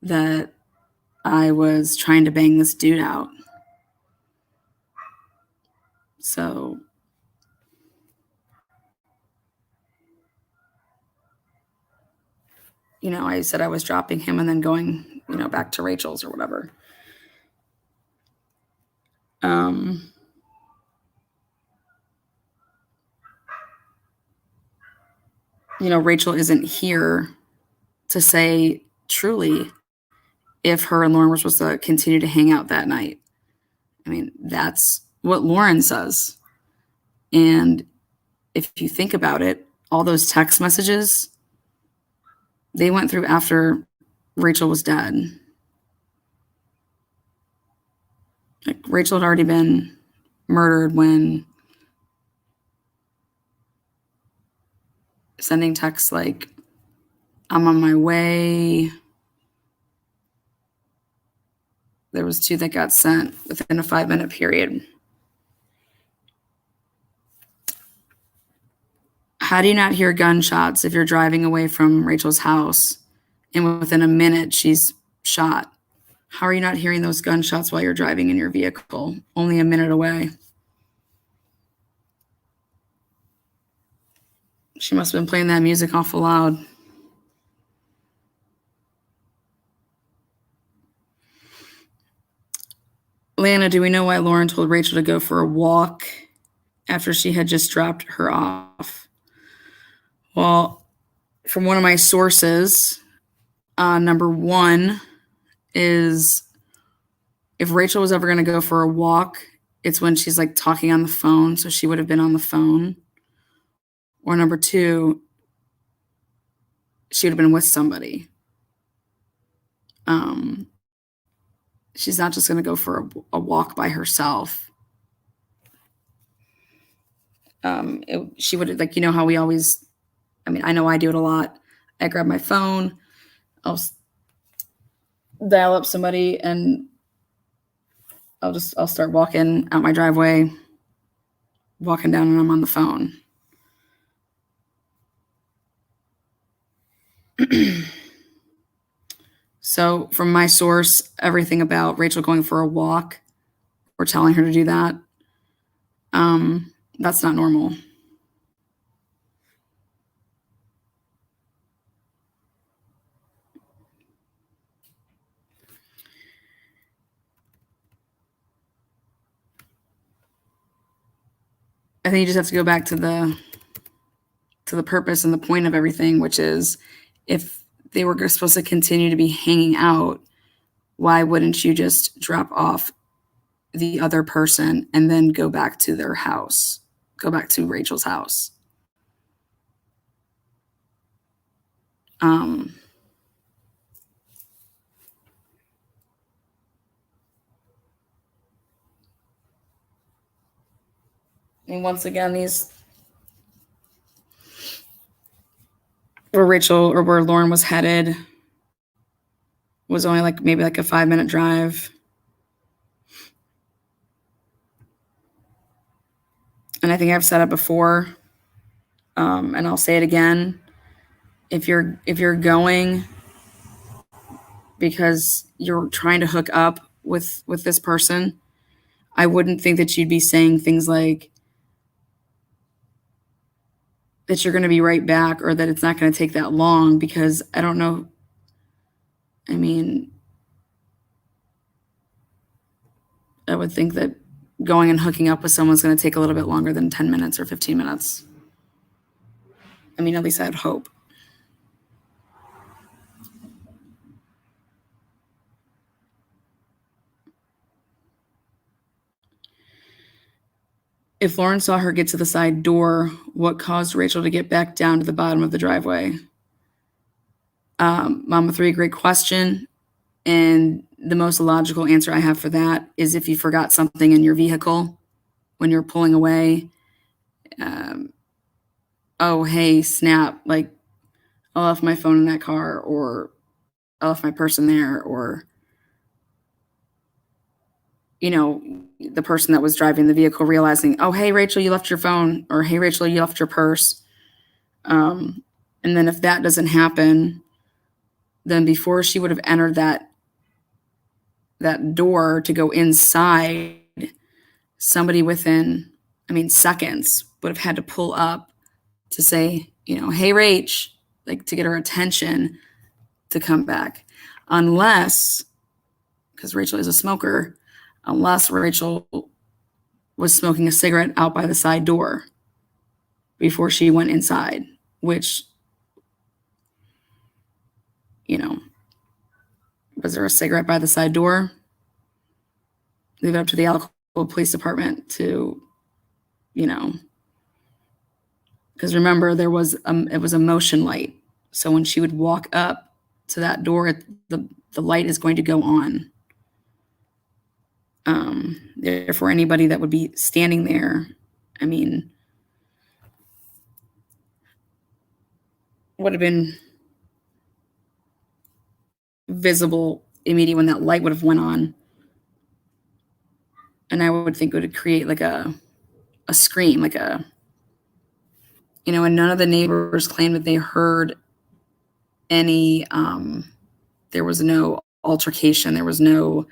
that I was trying to bang this dude out. So I said I was dropping him and then going, back to Rachel's or whatever. Rachel isn't here to say truly if her and Lauren were supposed to continue to hang out that night. I mean, that's what Lauren says. And if you think about it, all those text messages, they went through after Rachel was dead. Like, Rachel had already been murdered when sending texts like, I'm on my way. There was 2 that got sent within a 5-minute period. How do you not hear gunshots if you're driving away from Rachel's house and within a minute she's shot? How are you not hearing those gunshots while you're driving in your vehicle, only a minute away? She must have been playing that music awful loud. Lana, do we know why Lauren told Rachel to go for a walk after she had just dropped her off? Well, from one of my sources, number one is if Rachel was ever going to go for a walk, it's when she's like talking on the phone. So she would have been on the phone. Or number 2, she would have been with somebody. She's not just going to go for a walk by herself. She would, like, how we always, I know I do it a lot. I grab my phone, I'll dial up somebody, and I'll start walking out my driveway, walking down, and I'm on the phone. So from my source, everything about Rachel going for a walk or telling her to do that, that's not normal. I think you just have to go back to the purpose and the point of everything, which is, if they were supposed to continue to be hanging out, why wouldn't you just drop off the other person and then go back to their house, go back to Rachel's house? Once again, these where Rachel or where Lauren was headed was only maybe a 5-minute drive. And I think I've said it before, and I'll say it again. if you're going because you're trying to hook up with this person, I wouldn't think that you'd be saying things like that you're going to be right back or that it's not going to take that long, because I don't know. I mean, I would think that going and hooking up with someone's going to take a little bit longer than 10 minutes or 15 minutes. I mean, at least I'd hope. If Lauren saw her get to the side door, what caused Rachel to get back down to the bottom of the driveway? Mama 3, great question. And the most logical answer I have for that is if you forgot something in your vehicle when you're pulling away. Oh, hey, snap, like, I left my phone in that car, or I left my purse in there, or, you know, the person that was driving the vehicle realizing, oh, hey, Rachel, you left your phone, or hey, Rachel, you left your purse. And then if that doesn't happen, then before she would have entered that door to go inside, somebody within, seconds would have had to pull up to say, hey, Rach, like to get her attention to come back. Unless, because Rachel is a smoker, unless Rachel was smoking a cigarette out by the side door before she went inside, which, was there a cigarette by the side door? Leave it up to the Elko Police Department to, because remember, it was a motion light. So when she would walk up to that door, the light is going to go on. Therefore, anybody that would be standing there, would have been visible immediately when that light would have went on. And I would think it would create like a scream, like and none of the neighbors claimed that they heard any, there was no altercation. There was no,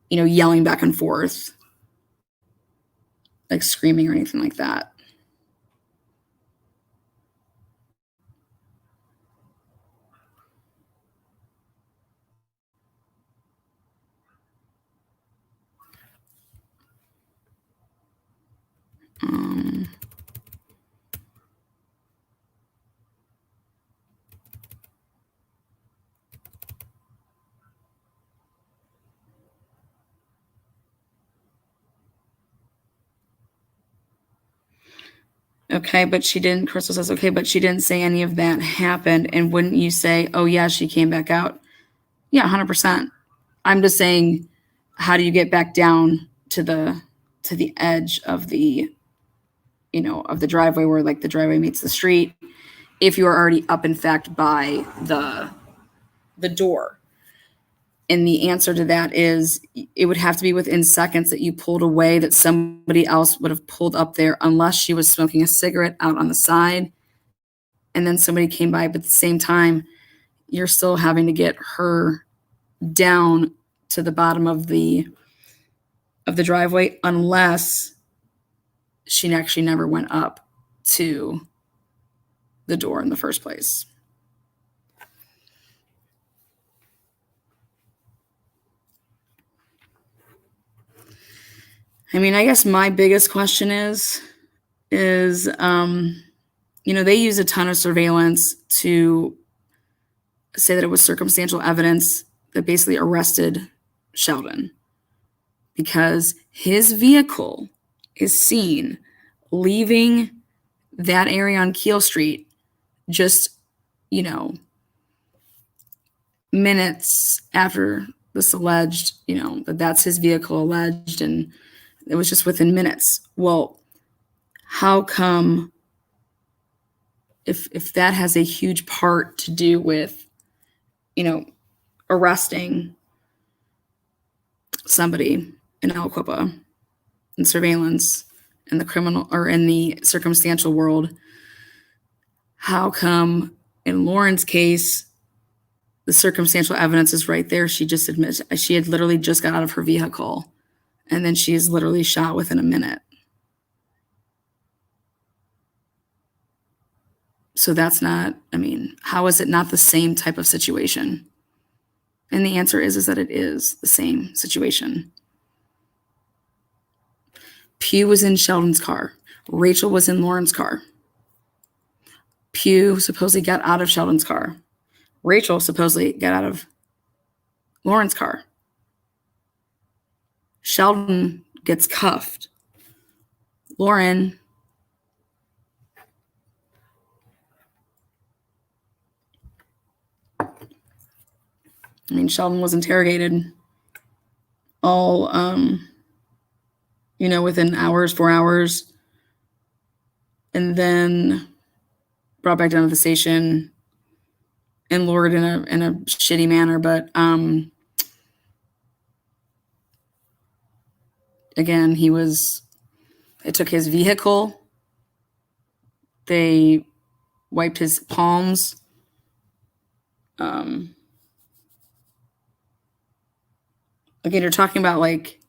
yelling back and forth, like screaming or anything like that. Okay, but she didn't, Crystal says, okay, but she didn't say any of that happened. And wouldn't you say, oh yeah, she came back out? Yeah, 100%. I'm just saying, how do you get back down to the edge of the, of the driveway where like the driveway meets the street, if you are already up, in fact, by the door? And the answer to that is it would have to be within seconds that you pulled away, that somebody else would have pulled up there, unless she was smoking a cigarette out on the side and then somebody came by. But at the same time, you're still having to get her down to the bottom of the driveway, unless she actually never went up to the door in the first place. I guess my biggest question is, they use a ton of surveillance to say that it was circumstantial evidence that basically arrested Sheldon, because his vehicle is seen leaving that area on Keel Street just, minutes after this alleged, that's his vehicle alleged, and it was just within minutes. Well, how come, if that has a huge part to do with, arresting somebody in Aliquippa and surveillance in the criminal or in the circumstantial world, how come In Lauren's case, the circumstantial evidence is right there. She just admits she had literally just got out of her vehicle, and then she is literally shot within a minute. So that's not, I mean, how is it not the same type of situation? And the answer is that it is the same situation. Pugh was in Sheldon's car. Rachel was in Lauren's car. Pugh supposedly got out of Sheldon's car. Rachel supposedly got out of Lauren's car. Sheldon gets cuffed. Lauren Sheldon was interrogated all, within hours, 4 hours, and then brought back down to the station and lured in a shitty manner. But again, they took his vehicle. They wiped his palms. Again, you're talking about like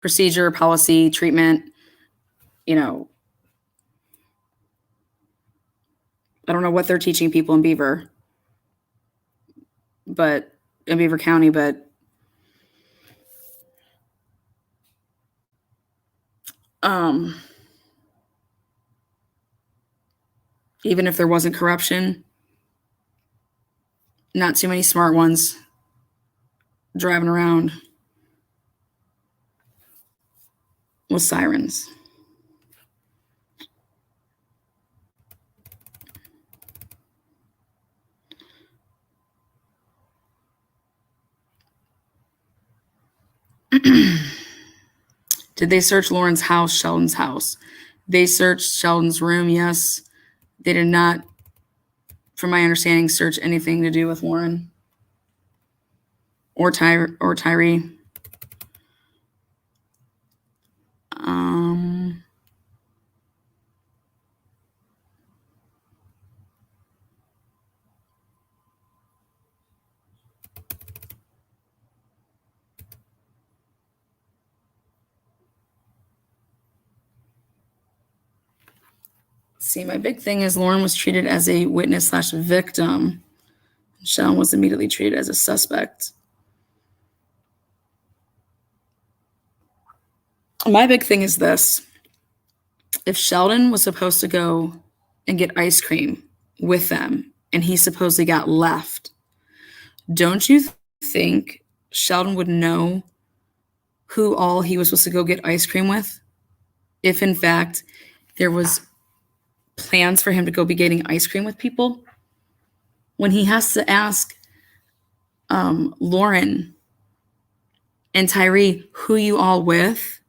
procedure, policy, treatment, I don't know what they're teaching people in Beaver County, but even if there wasn't corruption, not too many smart ones driving around with sirens. Did they search Lauren's house, Sheldon's house? They searched Sheldon's room, yes. They did not, from my understanding, search anything to do with Lauren or Tyree. See, my big thing is Lauren was treated as a witness/victim. Sheldon was immediately treated as a suspect. My big thing is this. If Sheldon was supposed to go and get ice cream with them and he supposedly got left, don't you think Sheldon would know who all he was supposed to go get ice cream with? If in fact there was plans for him to go be getting ice cream with people, when he has to ask Lauren and Tyree who you all with,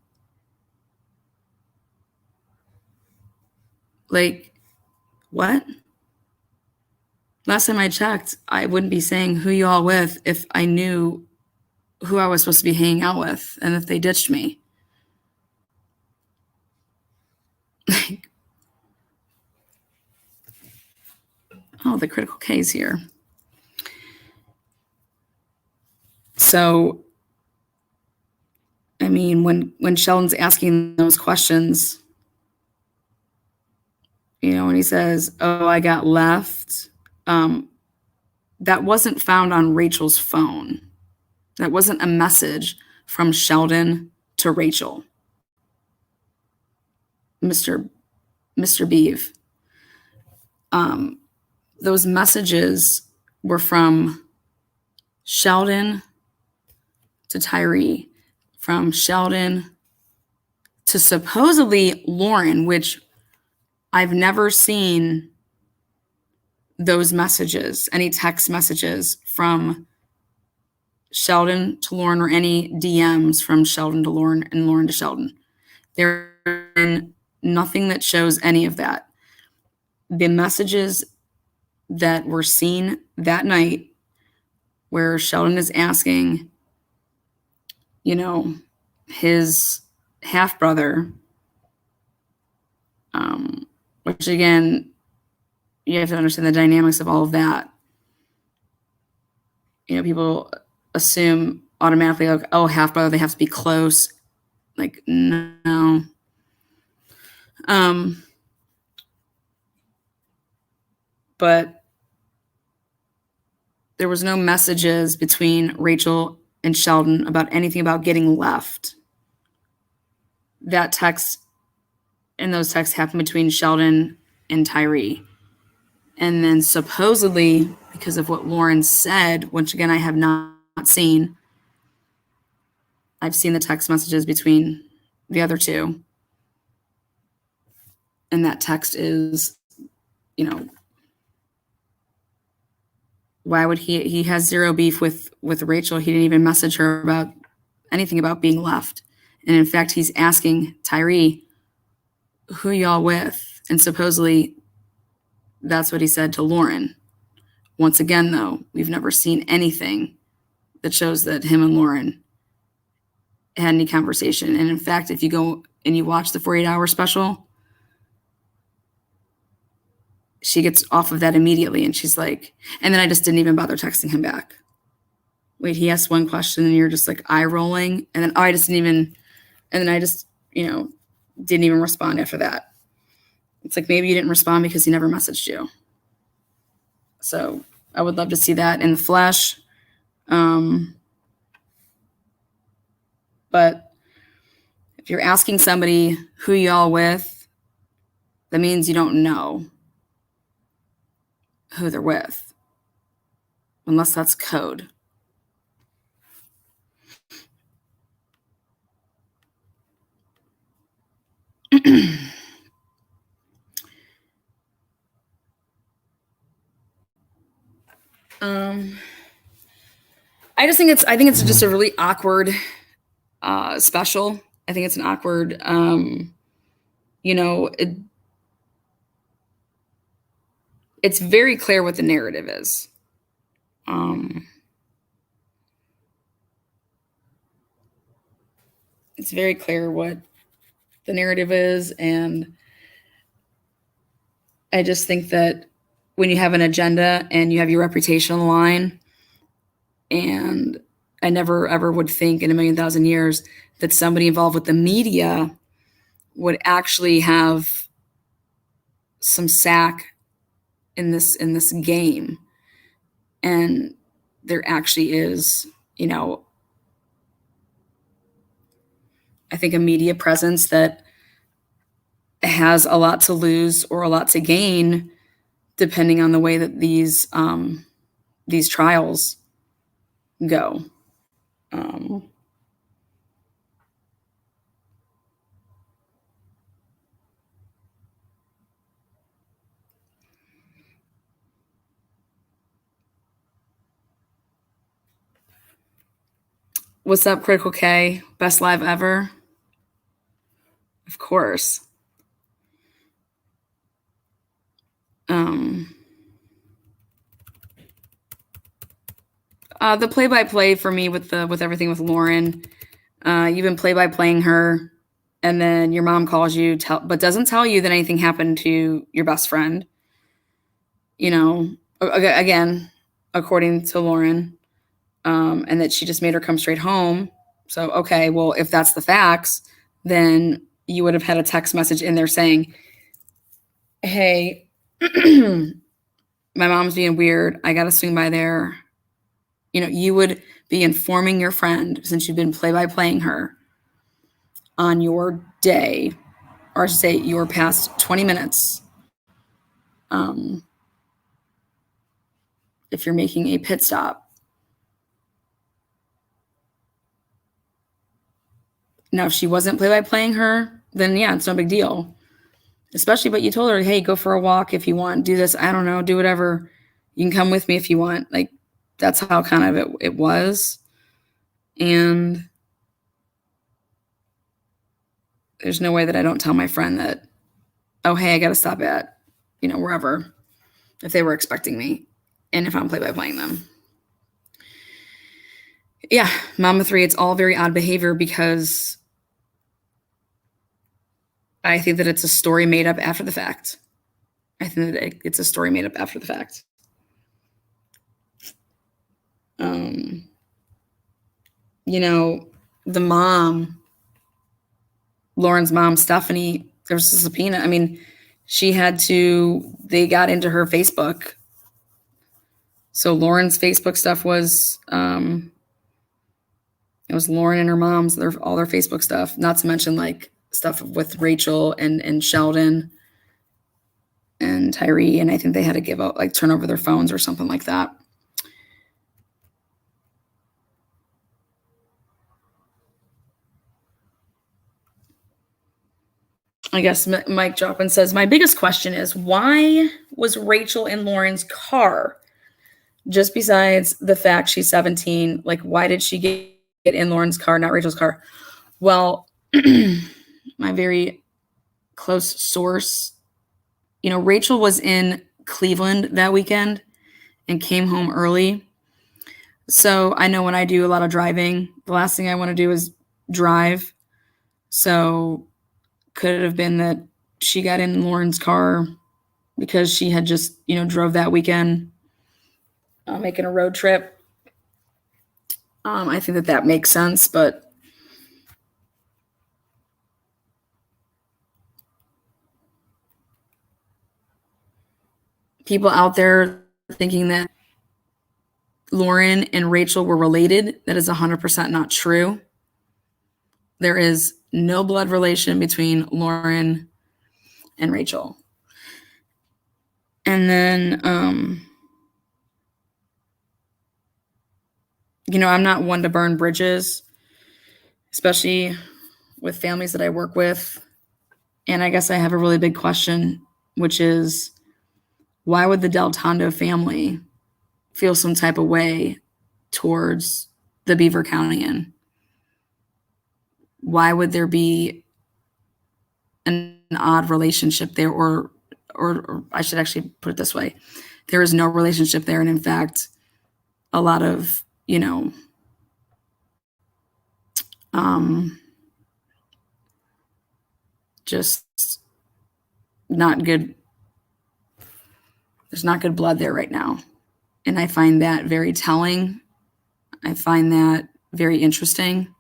like, what? Last time I checked, I wouldn't be saying who you all with if I knew who I was supposed to be hanging out with and if they ditched me. Like, oh, the critical case here. So, I mean, when Sheldon's asking those questions, when he says, "Oh, I got left," that wasn't found on Rachel's phone. That wasn't a message from Sheldon to Rachel. Mr. Beeve. Those messages were from Sheldon to Tyree, from Sheldon to supposedly Lauren, which I've never seen those messages, any text messages from Sheldon to Lauren or any DMs from Sheldon to Lauren and Lauren to Sheldon. There's nothing that shows any of that. The messages that were seen that night where Sheldon is asking, his half-brother, which again, you have to understand the dynamics of all of that. People assume automatically, like, oh, half brother, they have to be close. Like, no. But there was no messages between Rachel and Sheldon about anything about getting left. That text and those texts happened between Sheldon and Tyree. And then supposedly, because of what Lauren said, which again I have not seen, I've seen the text messages between the other two. And that text is, why would he has zero beef with Rachel. He didn't even message her about anything about being left. And in fact, he's asking Tyree, who y'all with? And supposedly that's what he said to Lauren. Once again, though, we've never seen anything that shows that him and Lauren had any conversation. And in fact, if you go and you watch the 48-hour special, she gets off of that immediately and she's like, and then I just didn't even bother texting him back. Wait, he asked one question and you're just like eye rolling. And then I just didn't even respond after that. It's like, maybe you didn't respond because he never messaged you. So I would love to see that in the flesh. But if you're asking somebody who y'all with, that means you don't know who they're with, unless that's code. I think it's just a really awkward special. I think it's an awkward, it's very clear what the narrative is. It's very clear what the narrative is. And I just think that when you have an agenda and you have your reputation on the line, and I never ever would think in a million thousand years that somebody involved with the media would actually have some sack in this game. And there actually is, I think a media presence that has a lot to lose or a lot to gain, depending on the way that these trials go. What's up, Critical K? Best live ever? Of course. The play-by-play for me with everything with Lauren, you've been play-by-playing her, and then your mom calls you, but doesn't tell you that anything happened to your best friend. Again, according to Lauren, and that she just made her come straight home. So, okay, well, if that's the facts, then you would have had a text message in there saying, hey, my mom's being weird. I got to swing by there. You would be informing your friend, since you've been play-by-playing her, on your day, or I should say your past 20 minutes. If you're making a pit stop. Now, if she wasn't play-by-playing her, then yeah, it's no big deal. Especially, but you told her, hey, go for a walk if you want, do this, I don't know, do whatever. You can come with me if you want. Like, that's how kind of it was. And there's no way that I don't tell my friend that, oh, hey, I got to stop at, wherever, if they were expecting me, and if I'm play-by-playing them. Yeah, Mama 3, it's all very odd behavior, because I think that it's a story made up after the fact. I think that it's a story made up after the fact. The mom, Lauren's mom, Stephanie, there was a subpoena. I mean, they got into her Facebook. So Lauren's Facebook stuff was, it was Lauren and her mom's, all their Facebook stuff, not to mention like stuff with Rachel and Sheldon and Tyree. And I think they had to turn over their phones or something like that. I guess Mike Joplin says, my biggest question is, why was Rachel in Lauren's car? Just besides the fact she's 17, like, why did she get in Lauren's car, not Rachel's car? Well, my very close source, Rachel was in Cleveland that weekend and came home early. So I know when I do a lot of driving, the last thing I want to do is drive. So could it have been that she got in Lauren's car because she had just, drove that weekend, making a road trip? I think that makes sense, but people out there thinking that Lauren and Rachel were related, that is 100% not true. There is no blood relation between Lauren and Rachel. And then, I'm not one to burn bridges, especially with families that I work with. And I guess I have a really big question, which is, why would the Del Tondo family feel some type of way towards the Beaver County Inn? Why would there be an odd relationship there? Or I should actually put it this way. There is no relationship there. And in fact, a lot of, just not good. There's not good blood there right now. And I find that very telling. I find that very interesting.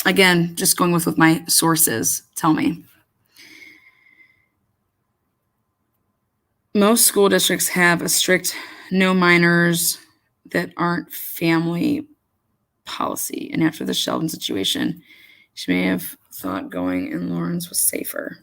Again, just going with what my sources tell me. Most school districts have a strict no minors that aren't family policy. And after the Sheldon situation, she may have thought going in Lauren's was safer.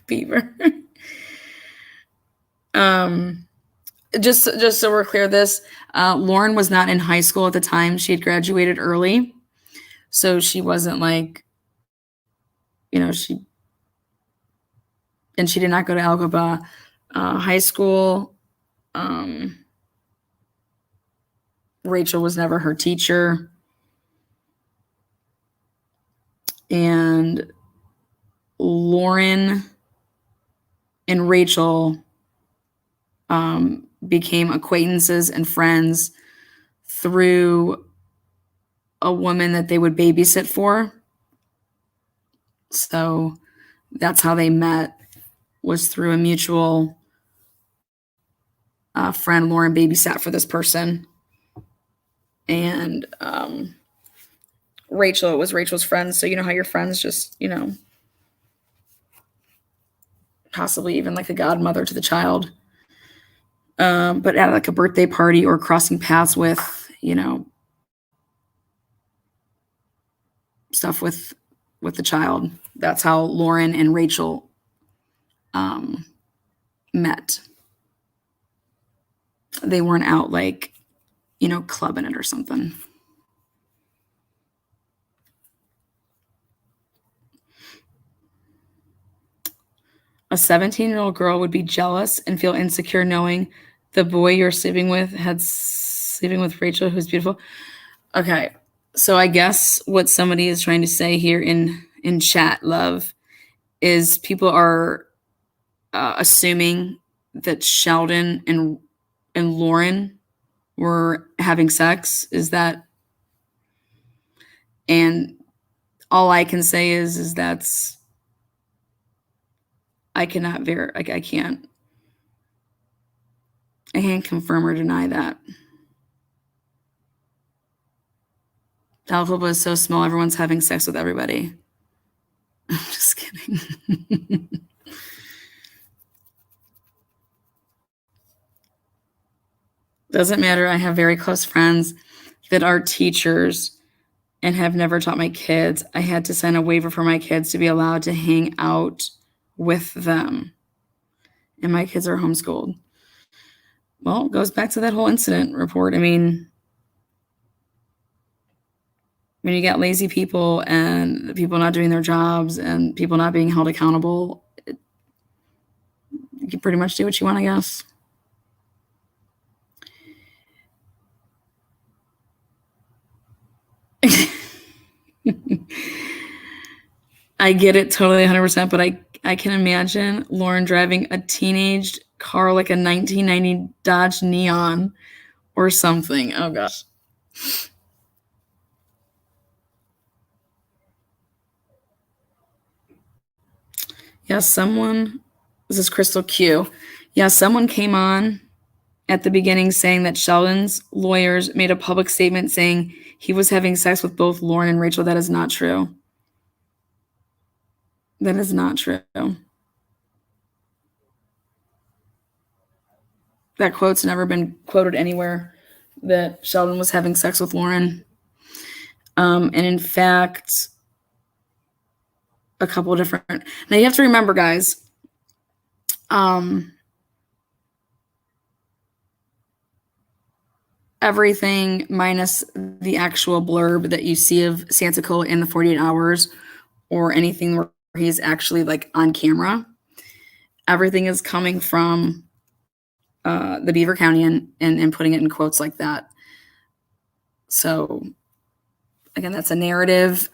Beaver. Just so we're clear, Lauren was not in high school at the time. She had graduated early. So she wasn't like, she did not go to Algaba high school. Rachel was never her teacher. And Lauren and Rachel became acquaintances and friends through a woman that they would babysit for. So that's how they met, was through a mutual friend. Lauren babysat for this person. And Rachel, it was Rachel's friends. So you know how your friends just, possibly even like the godmother to the child. But at like a birthday party or crossing paths with, stuff with the child. That's how Lauren and Rachel met. They weren't out like, clubbing it or something. A 17-year-old girl would be jealous and feel insecure knowing The boy you're sleeping with had sleeping with Rachel, who's beautiful. Okay, so I guess what somebody is trying to say here in chat, love, is people are assuming that Sheldon and Lauren were having sex. Is that? And all I can say is that's I cannot I can't confirm or deny that. Alphabet is so small, everyone's having sex with everybody. I'm just kidding. Doesn't matter. I have very close friends that are teachers and have never taught my kids. I had to sign a waiver for my kids to be allowed to hang out with them. And my kids are homeschooled. Well, it goes back to that whole incident report. I mean, when you got lazy people and people not doing their jobs and people not being held accountable, you can pretty much do what you want, I guess. I get it totally 100%, but I can imagine Lauren driving a teenage car like a 1990 Dodge Neon or something. Oh gosh. Yeah, this is Crystal Q. Yeah, someone came on at the beginning saying that Sheldon's lawyers made a public statement saying he was having sex with both Lauren and Rachel. That is not true. That is not true. That quote's never been quoted anywhere that Sheldon was having sex with Lauren. And in fact, a couple of different. Now you have to remember, guys. Everything minus the actual blurb that you see of Santacola in the 48 hours or anything where he's actually like on camera. Everything is coming from the Beaver County and putting it in quotes like that. So again, that's a narrative.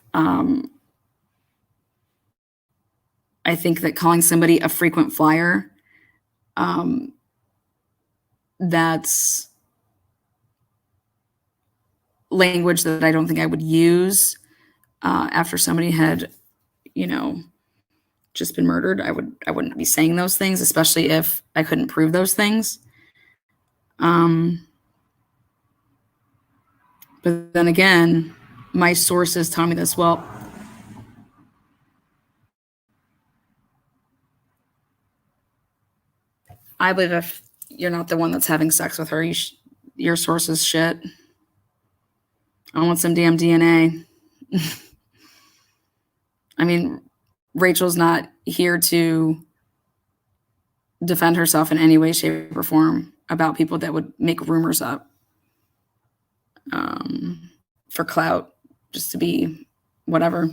I think that calling somebody a frequent flyer, that's language that I don't think I would use after somebody had, just been murdered. I wouldn't be saying those things, especially if I couldn't prove those things. But then again, my sources tell me this. Well, I believe if you're not the one that's having sex with her, your source is shit. I want some damn DNA. I mean, Rachel's not here to defend herself in any way, shape, or form about people that would make rumors up for clout, just to be whatever.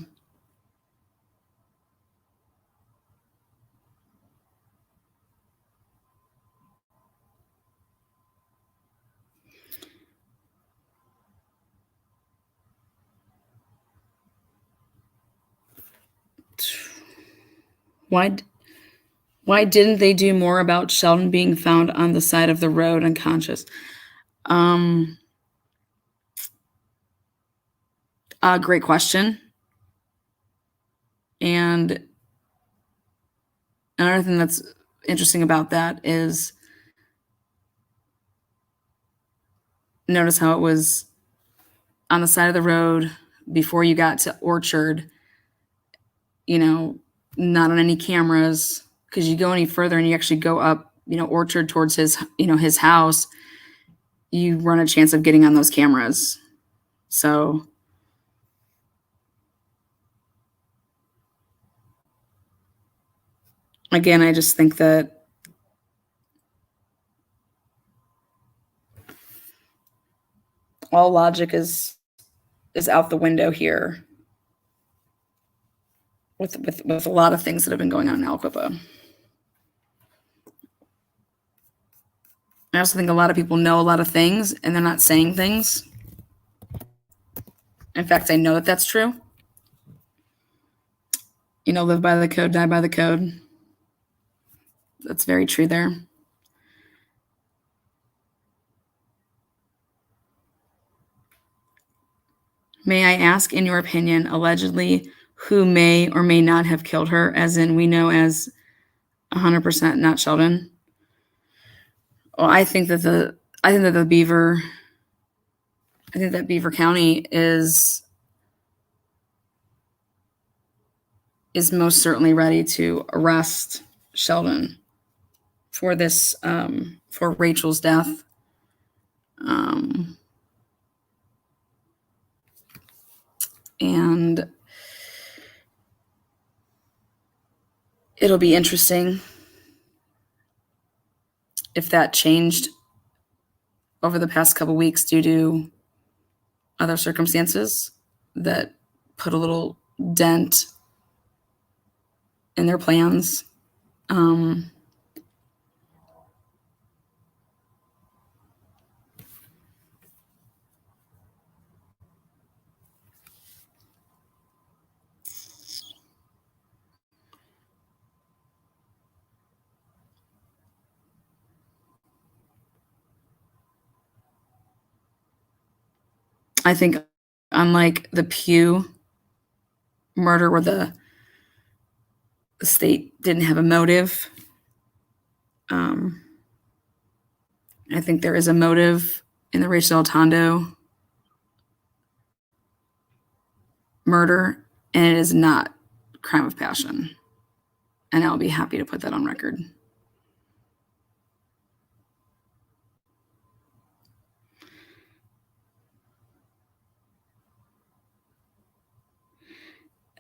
Why didn't they do more about Sheldon being found on the side of the road unconscious? Great question. And another thing that's interesting about that is notice how it was on the side of the road before you got to Orchard, not on any cameras, because you go any further and you actually go up, Orchard towards his house, you run a chance of getting on those cameras. So again, I just think that all logic is out the window here with a lot of things that have been going on in Aliquippa. I also think a lot of people know a lot of things and they're not saying things. In fact, I know that that's true. Live by the code, die by the code. That's very true there. May I ask, in your opinion, allegedly, who may or may not have killed her, as in we know as 100% not Sheldon? Well, I think that Beaver County is most certainly ready to arrest Sheldon for this, for Rachel's death. And it'll be interesting if that changed over the past couple weeks due to other circumstances that put a little dent in their plans. I think unlike the Pugh murder where the state didn't have a motive, I think there is a motive in the Rachel Altondo murder, and it is not crime of passion. And I'll be happy to put that on record.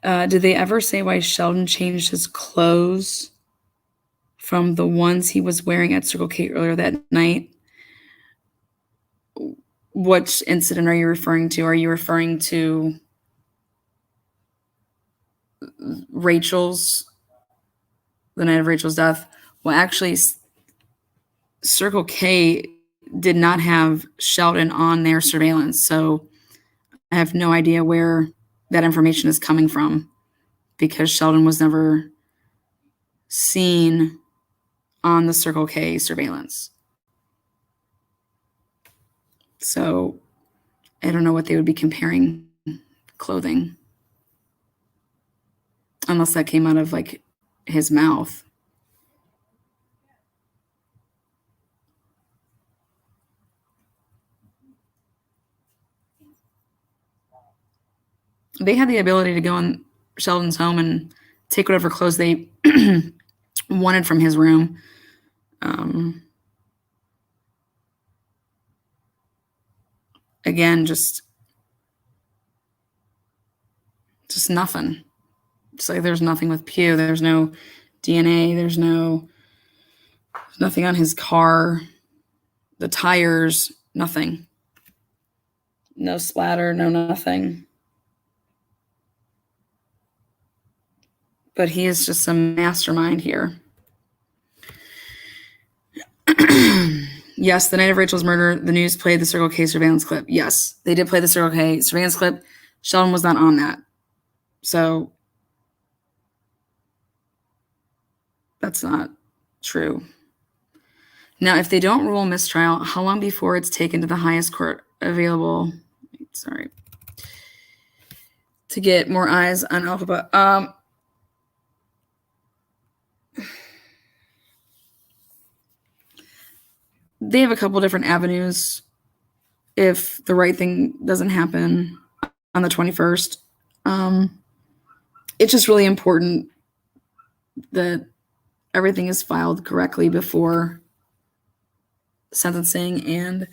Did they ever say why Sheldon changed his clothes from the ones he was wearing at Circle K earlier that night? Which incident are you referring to? Are you referring to the night of Rachel's death? Well, actually, Circle K did not have Sheldon on their surveillance, so I have no idea where that information is coming from, because Sheldon was never seen on the Circle K surveillance. So I don't know what they would be comparing clothing, unless that came out of like his mouth. They had the ability to go in Sheldon's home and take whatever clothes they wanted from his room. Again, just nothing. Just like there's nothing with Pugh. There's no DNA. There's nothing on his car. The tires, nothing. No splatter, no nothing. But he is just a mastermind here. Yes, the night of Rachel's murder, the news played the Circle K surveillance clip. Yes, they did play the Circle K surveillance clip. Sheldon was not on that. So that's not true. Now, if they don't rule mistrial, how long before it's taken to the highest court available? Sorry. To get more eyes on Alphaba. They have a couple different avenues if the right thing doesn't happen on the 21st. It's just really important that everything is filed correctly before sentencing and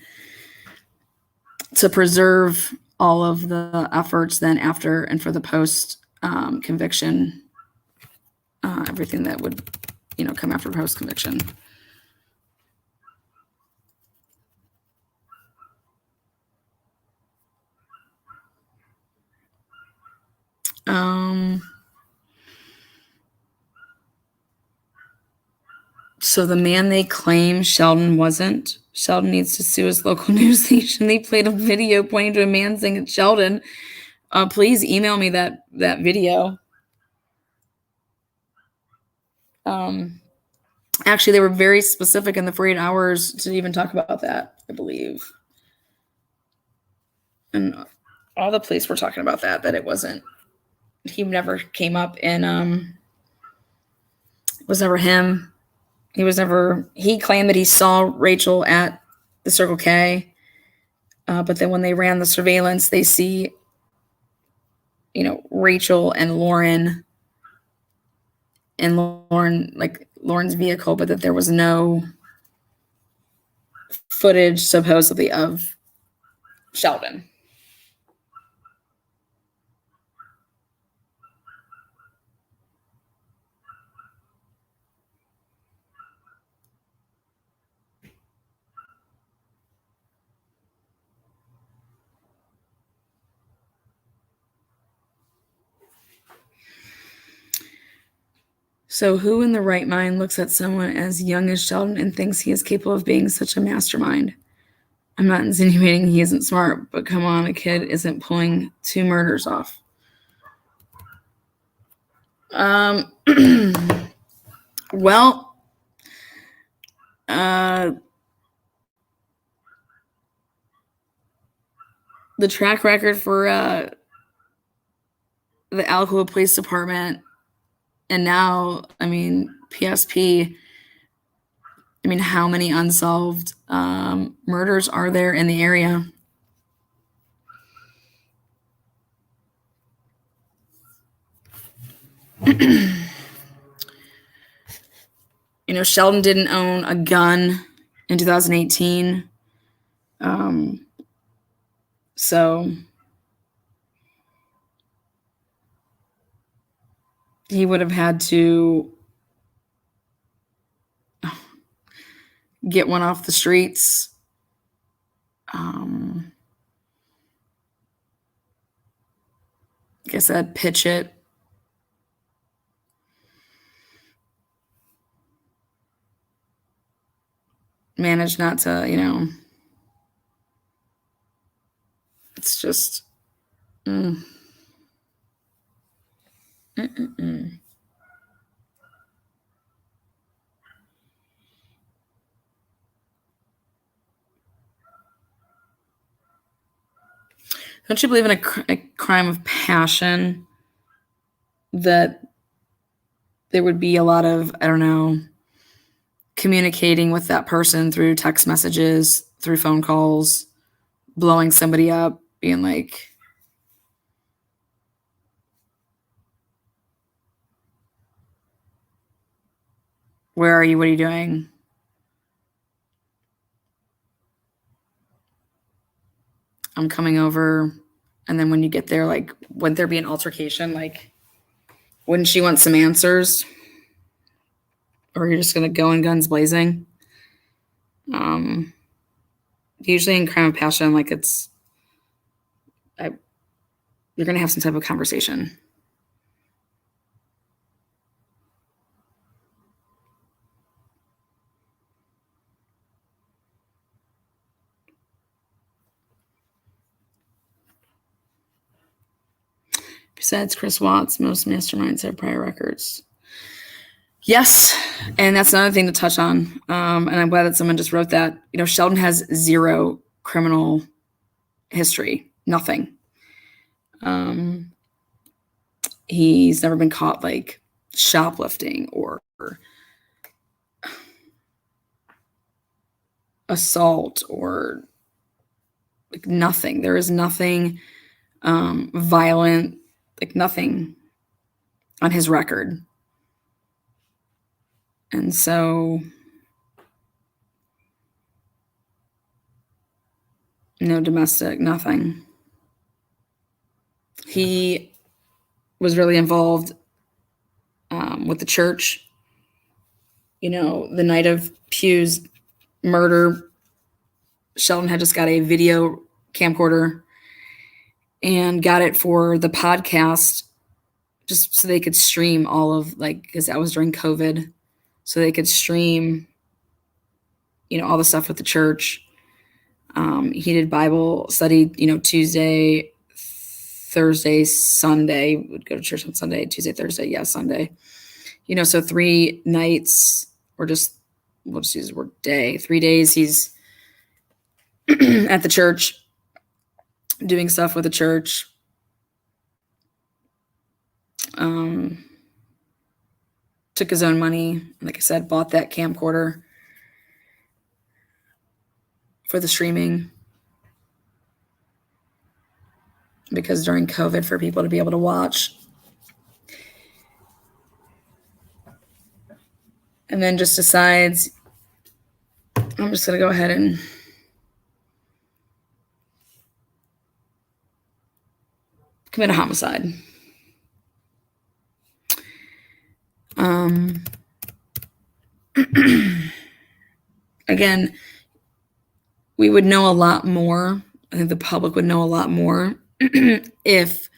to preserve all of the efforts then after and for the post conviction, everything that would come after post conviction. So the man they claim Sheldon wasn't. Sheldon needs to sue his local news station. They played a video pointing to a man saying it's Sheldon. Please email me that video. Actually, they were very specific in the 48 hours to even talk about that, I believe. And all the police were talking about that it wasn't. He never came up and was never him. He claimed that he saw Rachel at the Circle K. But then when they ran the surveillance, they see, Rachel and Lauren in Lauren's vehicle, but that there was no footage supposedly of Sheldon. So who in the right mind looks at someone as young as Sheldon and thinks he is capable of being such a mastermind? I'm not insinuating he isn't smart, but come on, a kid isn't pulling 2 murders off. Well, the track record for the Alcoa Police Department, and now, PSP, how many unsolved murders are there in the area? Sheldon didn't own a gun in 2018. So he would have had to get one off the streets. Like I said, pitch it. Manage not to, it's just. Don't you believe in a crime of passion? That there would be a lot of, communicating with that person through text messages, through phone calls, blowing somebody up, being like, where are you? What are you doing? I'm coming over. And then when you get there, wouldn't there be an altercation? Wouldn't she want some answers? Or you're just going to go in guns blazing? Usually in crime of passion, you're going to have some type of conversation. Besides Chris Watts, most masterminds have prior records. Yes, and that's another thing to touch on. And I'm glad that someone just wrote that. Sheldon has 0 criminal history, nothing. He's never been caught shoplifting or assault or nothing. There is nothing violent, nothing on his record. And so, no domestic, nothing. He was really involved with the church. The night of Pugh's murder, Sheldon had just got a video camcorder and got it for the podcast just so they could stream all of, because that was during COVID. so they could stream, all the stuff with the church. He did Bible study, Tuesday, Thursday, Sunday. Would go to church on Sunday, Tuesday, Thursday, Sunday. So 3 nights, or just, we'll just use the word day. 3 days he's at the church doing stuff with the church. Took his own money, like I said, bought that camcorder for the streaming, because during COVID, for people to be able to watch. And then just decides, I'm just going to go ahead and commit a homicide. Again, we would know a lot more. I think the public would know a lot more if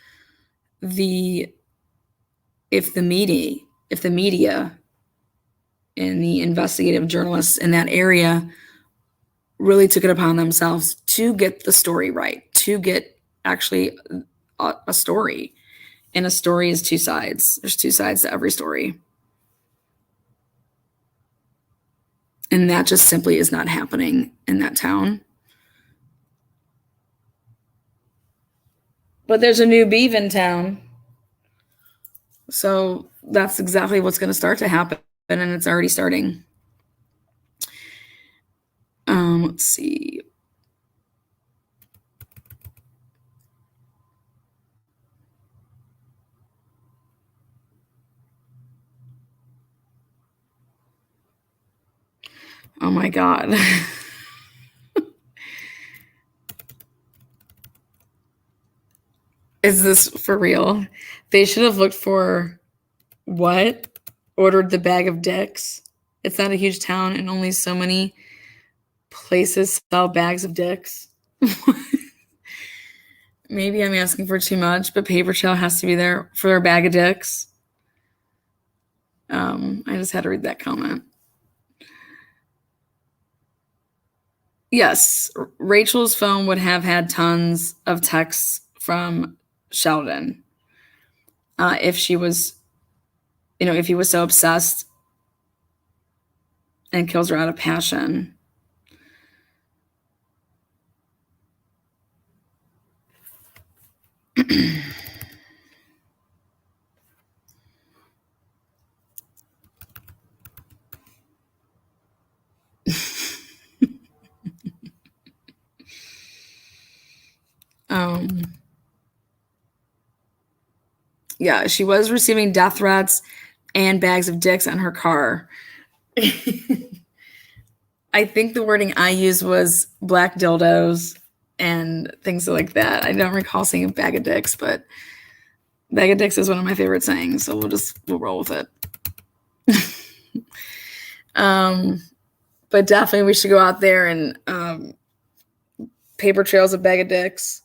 the media and the investigative journalists in that area really took it upon themselves to get the story right, to get actually a story. And a story is 2 sides. There's 2 sides to every story. And that just simply is not happening in that town. But there's a new beef in town. So that's exactly what's going to start to happen. And it's already starting. Let's see. Oh my God. Is this for real? They should have looked for what? Ordered the bag of dicks. It's not a huge town, and only so many places sell bags of dicks. Maybe I'm asking for too much, but Paper Trail has to be there for their bag of dicks. I just had to read that comment. Yes, Rachel's phone would have had tons of texts from Sheldon. If she was, if he was so obsessed and kills her out of passion. Yeah, she was receiving death threats and bags of dicks in her car. I think the wording I used was black dildos and things like that. I don't recall saying a bag of dicks, but bag of dicks is one of my favorite sayings, so we'll roll with it. But definitely we should go out there and Paper Trail's a bag of dicks.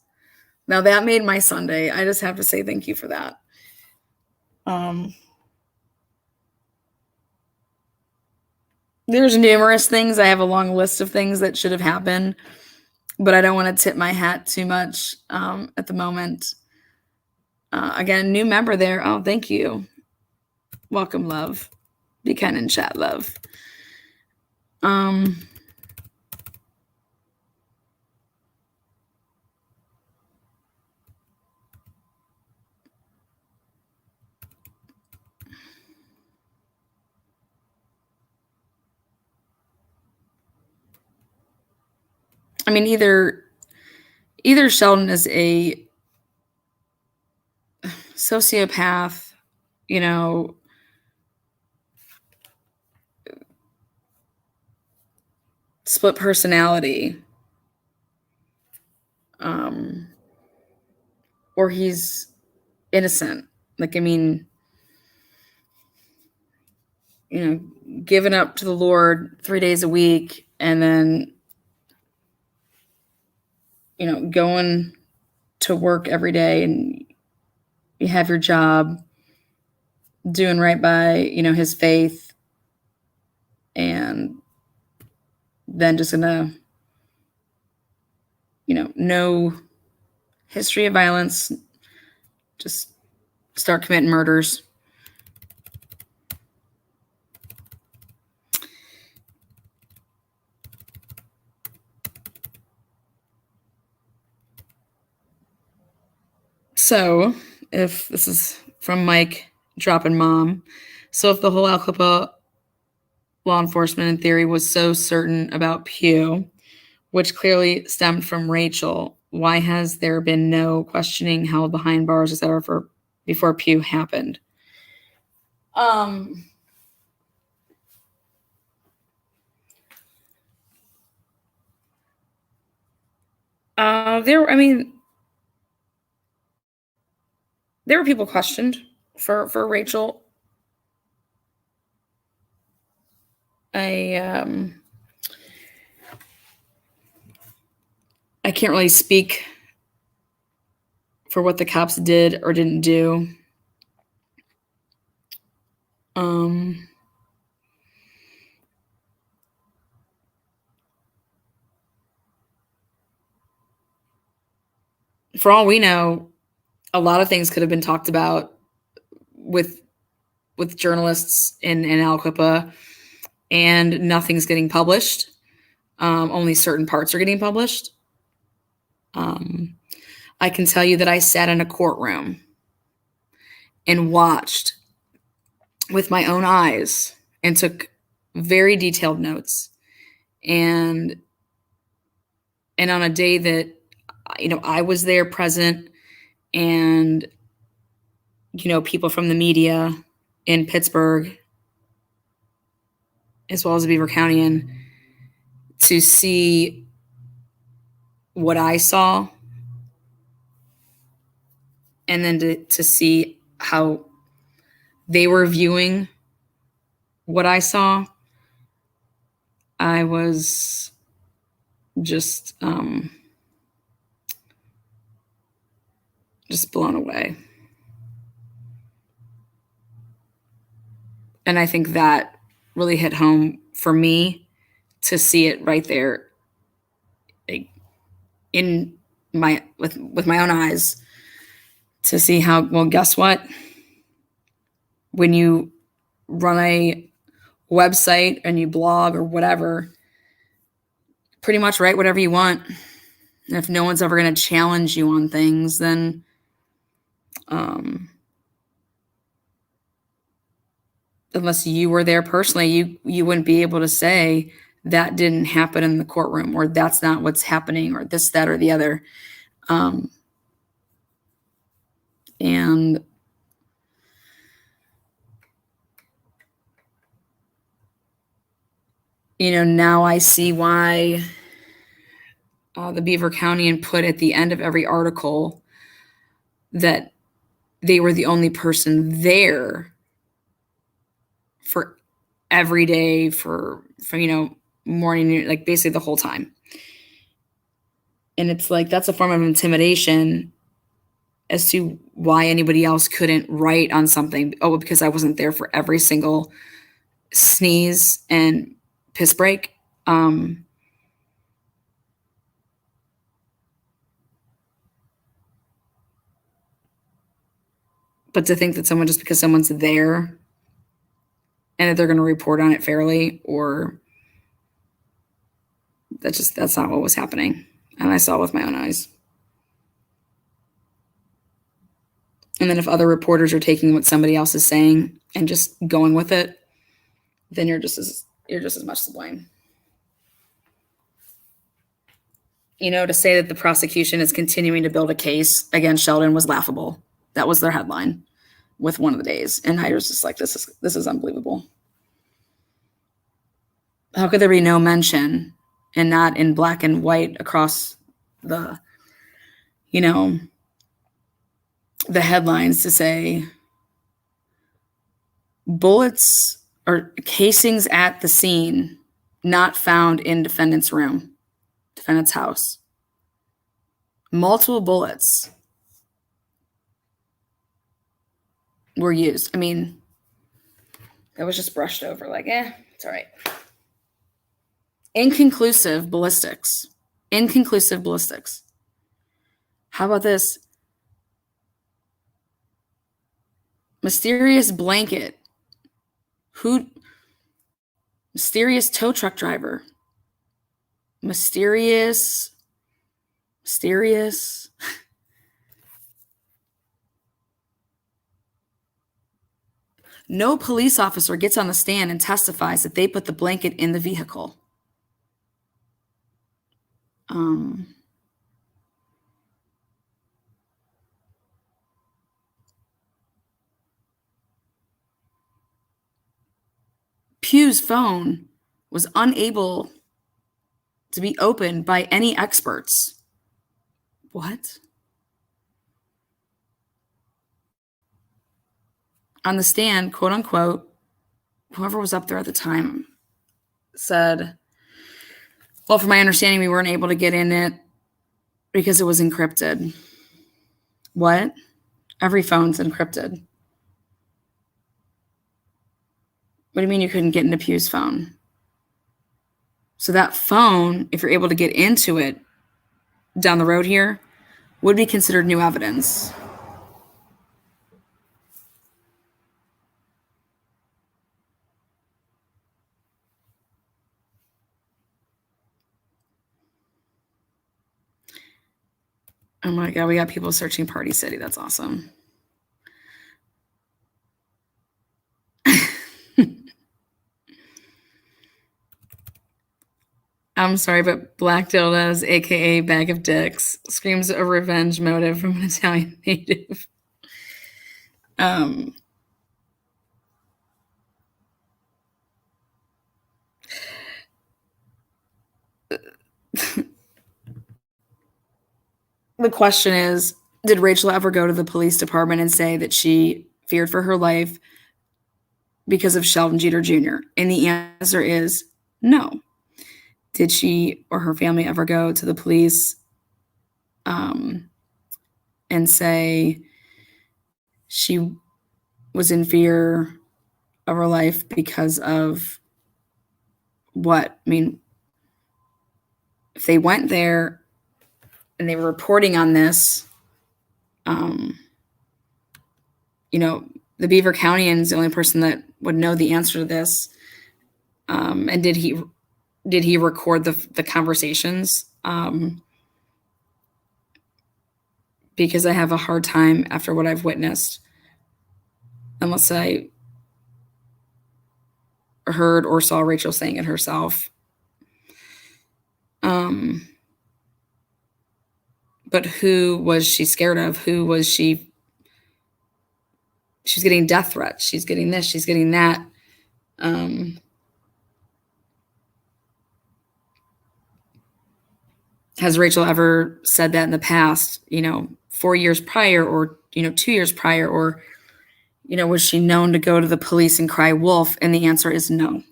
Now that made my Sunday. I just have to say thank you for that. There's numerous things. I have a long list of things that should have happened, but I don't want to tip my hat too much at the moment. Again, new member there. Oh, thank you. Welcome, love. Be kind in chat, love. I mean, either Sheldon is a sociopath, split personality, or he's innocent. Like, I mean, giving up to the Lord 3 days a week and then, going to work every day, and you have your job, doing right by, his faith, and then just gonna, no history of violence, just start committing murders. So, if this is from Mike dropping mom, so if the whole Al Clippa law enforcement in theory was so certain about Pew, which clearly stemmed from Rachel, why has there been no questioning held behind bars, etc., for before Pew happened? There were people questioned for Rachel. I can't really speak for what the cops did or didn't do. For all we know, a lot of things could have been talked about with journalists in Al Clippa, and nothing's getting published. Only certain parts are getting published. I can tell you that I sat in a courtroom and watched with my own eyes and took very detailed notes. And on a day that, I was there present, and, people from the media in Pittsburgh, as well as Beaver County, to see what I saw, and then to see how they were viewing what I saw, I was just blown away. And I think that really hit home for me, to see it right there, like, in my with my own eyes, to see how, well, guess what? When you run a website and you blog or whatever, pretty much write whatever you want. And if no one's ever going to challenge you on things, then unless you were there personally, you wouldn't be able to say that didn't happen in the courtroom, or that's not what's happening, or this, that, or the other. And now I see why the Beaver County put at the end of every article that they were the only person there for every day, for morning, like basically the whole time. And it's like, that's a form of intimidation as to why anybody else couldn't write on something. Oh, because I wasn't there for every single sneeze and piss break. But to think that someone, just because someone's there and that they're going to report on it fairly, or that's not what was happening. And I saw it with my own eyes. And then if other reporters are taking what somebody else is saying and just going with it, then you're just as much to blame. To say that the prosecution is continuing to build a case against Sheldon was laughable. That was their headline with one of the days. And I was just like, this is unbelievable. How could there be no mention, and not in black and white across the headlines, to say bullets or casings at the scene not found in defendant's house. Multiple bullets were used. I mean, that was just brushed over, like, it's all right. Inconclusive ballistics. Inconclusive ballistics. How about this? Mysterious blanket. Who? Mysterious tow truck driver. Mysterious. No police officer gets on the stand and testifies that they put the blanket in the vehicle. Pugh's phone was unable to be opened by any experts. What? On the stand, quote unquote, whoever was up there at the time said, well, from my understanding, we weren't able to get in it because it was encrypted. What? Every phone's encrypted. What do you mean you couldn't get into Pugh's phone? So that phone, if you're able to get into it down the road here, would be considered new evidence. Oh my God, we got people searching Party City. That's awesome. I'm sorry, but Black Dildos, aka Bag of Dicks, screams a revenge motive from an Italian native. The question is, did Rachel ever go to the police department and say that she feared for her life because of Sheldon Jeter Jr.? And the answer is no. Did she or her family ever go to the police and say she was in fear of her life because of what? I mean, if they went there and they were reporting on this, the Beaver Countian is the only person that would know the answer to this. And did he record the conversations? Because I have a hard time after what I've witnessed, unless I heard or saw Rachel saying it herself. But who was she scared of? Who was she? She's getting death threats. She's getting this. She's getting that. Has Rachel ever said that in the past, 4 years prior or, 2 years prior? Or, was she known to go to the police and cry wolf? And the answer is no.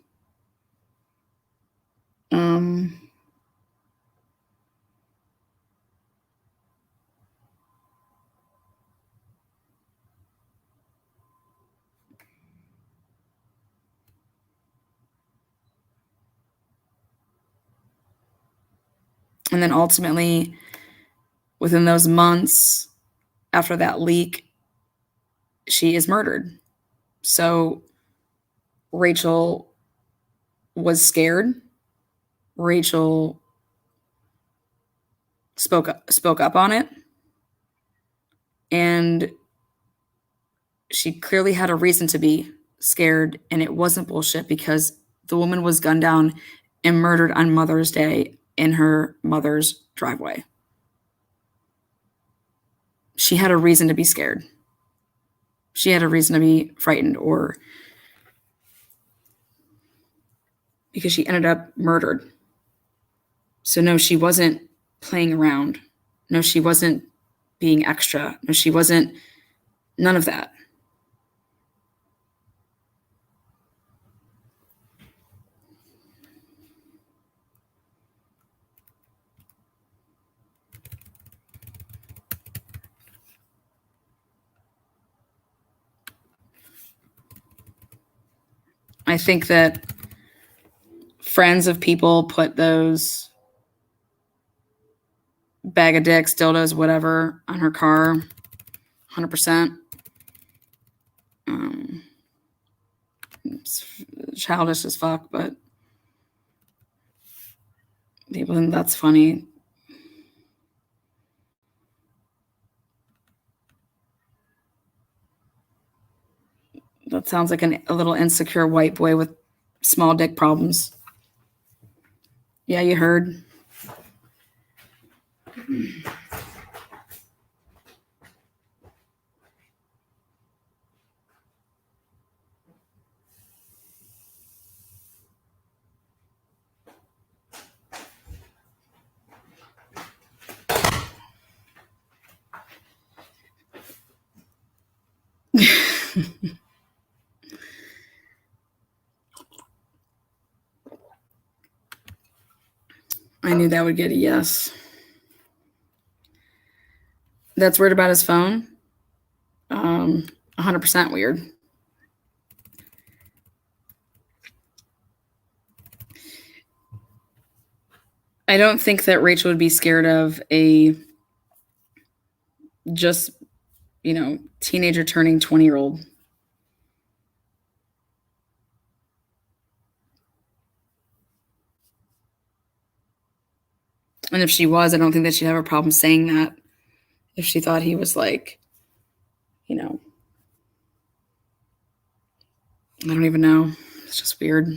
And then ultimately, within those months after that leak, she is murdered. So Rachel was scared. Rachel spoke up on it. And she clearly had a reason to be scared, and it wasn't bullshit, because the woman was gunned down and murdered on Mother's Day in her mother's driveway. She had a reason to be scared. She had a reason to be frightened, or because she ended up murdered. So no, she wasn't playing around. No, she wasn't being extra. No, she wasn't, none of that. I think that friends of people put those bag of dicks, dildos, whatever, on her car. 100%. It's childish as fuck, but people think that's funny. That sounds like a little insecure white boy with small dick problems. Yeah, you heard. I knew that would get a yes. That's weird about his phone. 100% weird. I don't think that Rachel would be scared of a just, teenager turning 20-year-old. And if she was, I don't think that she'd have a problem saying that. If she thought he was like, I don't even know. It's just weird.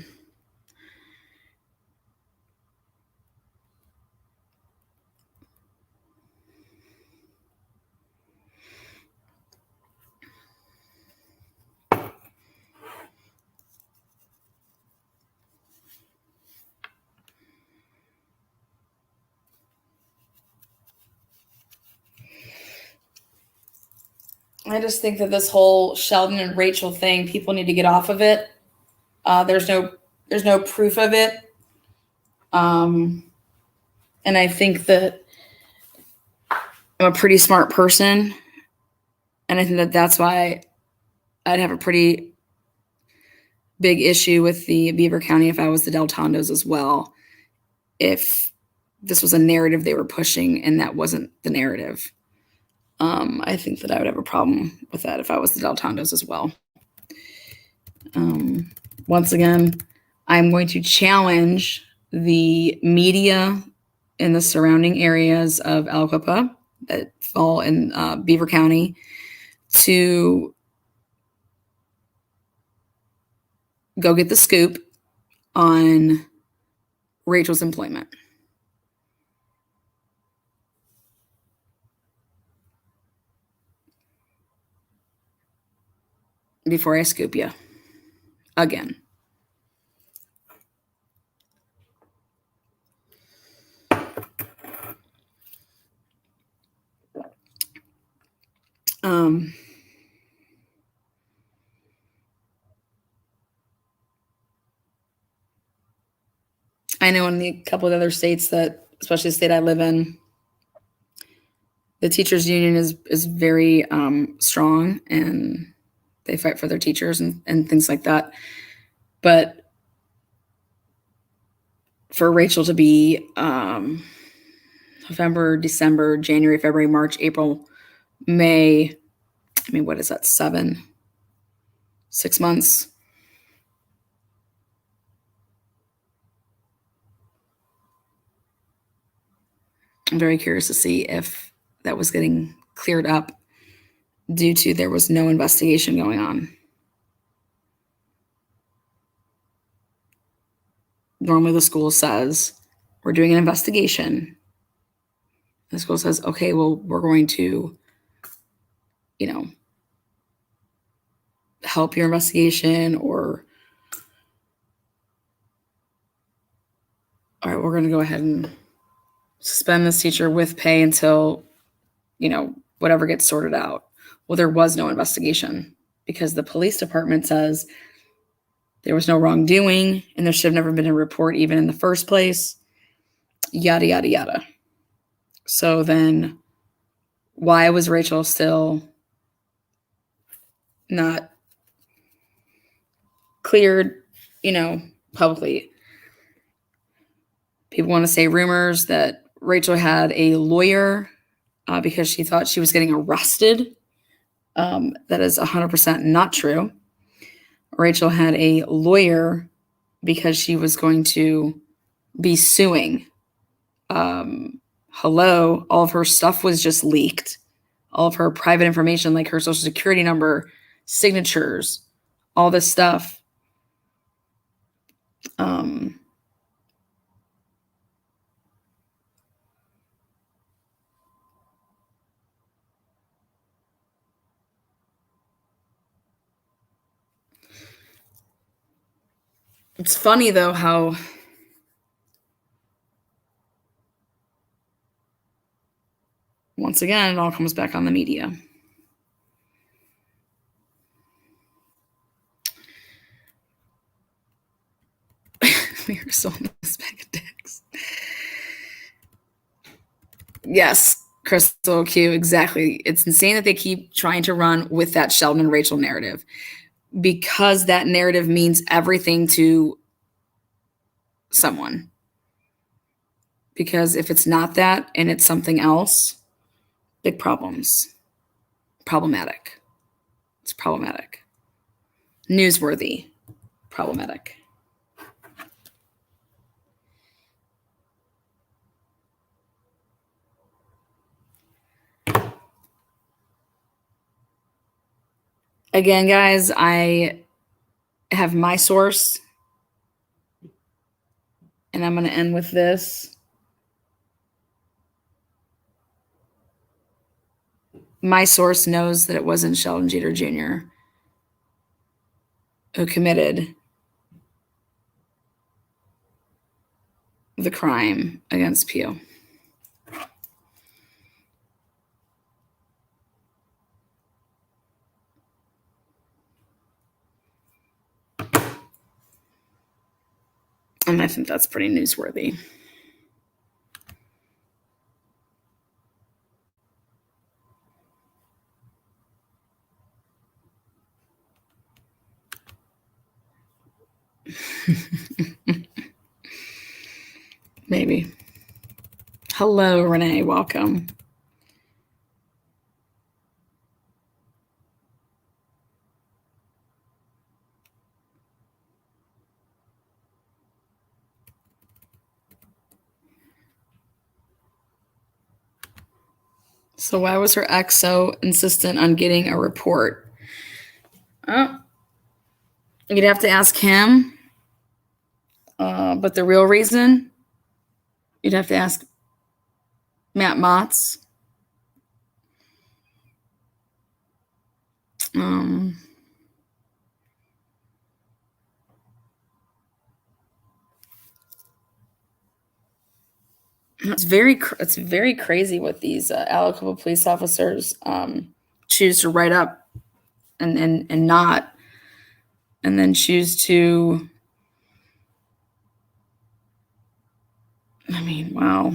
I just think that this whole Sheldon and Rachel thing, people need to get off of it. There's no proof of it. And I think that I'm a pretty smart person. And I think that that's why I'd have a pretty big issue with the Beaver County if I was the Del Tondos as well. If this was a narrative they were pushing and that wasn't the narrative. I think that I would have a problem with that if I was the Del Tondos as well. Once again, I'm going to challenge the media in the surrounding areas of Aliquippa that fall in Beaver County to go get the scoop on Rachel's employment. Before I scoop you again. I know in a couple of other states that, especially the state I live in, the teachers union is very strong and they fight for their teachers and things like that. But for Rachel to be November, December, January, February, March, April, May, what is that, 6 months? I'm very curious to see if that was getting cleared up due to there was no investigation going on. Normally the school says, we're doing an investigation. The school says, okay, well, we're going to, help your investigation, or, all right, we're going to go ahead and suspend this teacher with pay until, whatever gets sorted out. Well, there was no investigation because the police department says there was no wrongdoing and there should have never been a report even in the first place, yada, yada, yada. So then why was Rachel still not cleared, publicly? People want to say rumors that Rachel had a lawyer because she thought she was getting arrested. That is 100% not true. Rachel had a lawyer because she was going to be suing. Hello, all of her stuff was just leaked. All of her private information, like her social security number, signatures, all this stuff. It's funny though how once again it all comes back on the media. We are so in this bag of dicks. Yes, Crystal Q, exactly. It's insane that they keep trying to run with that Sheldon and Rachel narrative because that narrative means everything to someone. Because if it's not that and it's something else, big problems. Problematic. It's problematic. Newsworthy. Problematic. Again, guys, I have my source, and I'm going to end with this. My source knows that it wasn't Sheldon Jeter Jr. who committed the crime against Pio. And I think that's pretty newsworthy. Maybe. Hello, Renee. Welcome. So why was her ex so insistent on getting a report? Oh, you'd have to ask him. But the real reason, you'd have to ask Matt Motz. It's very crazy what these Aliquippa police officers choose to write up and not, and then choose to. I mean, wow.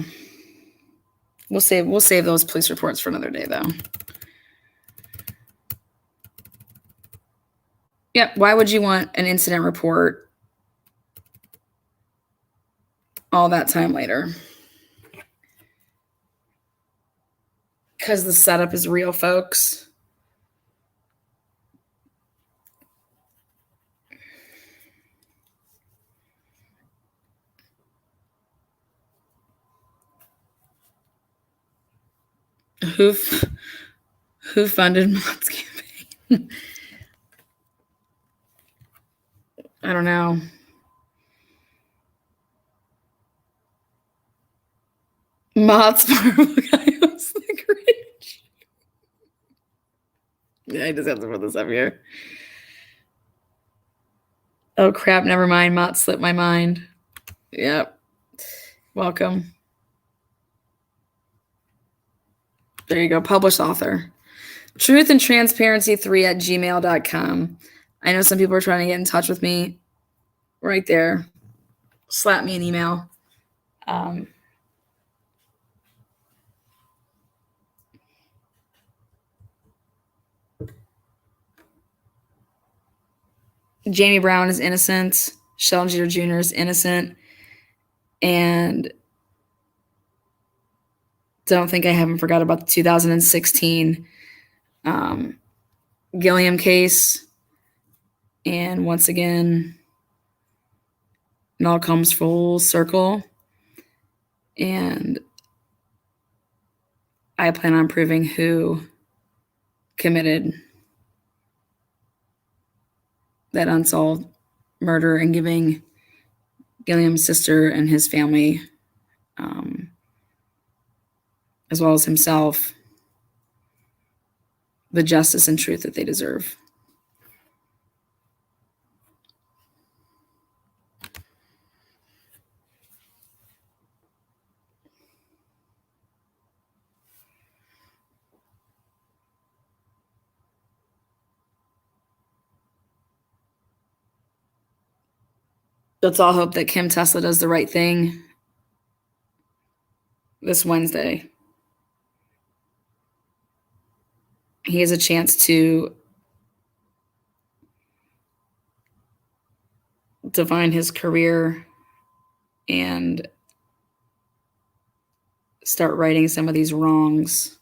We'll save those police reports for another day, though. Yeah, why would you want an incident report all that time later? Because the setup is real, folks. Who funded Mott's campaign? I don't know. Mott's Marvel guy was the Grinch. Yeah, I just have to put this up here. Oh crap! Never mind. Mott slipped my mind. Yep. Welcome. There you go. Published author. Truthandtransparency3@gmail.com. I know some people are trying to get in touch with me. Right there. Slap me an email. Jamie Brown is innocent. Sheldon Jeter Jr. is innocent. And don't think I haven't forgot about the 2016 Gilliam case. And once again, it all comes full circle. And I plan on proving who committed that unsolved murder and giving Gilliam's sister and his family, as well as himself, the justice and truth that they deserve. Let's all hope that Kim Tesla does the right thing this Wednesday. He has a chance to define his career and start righting some of these wrongs.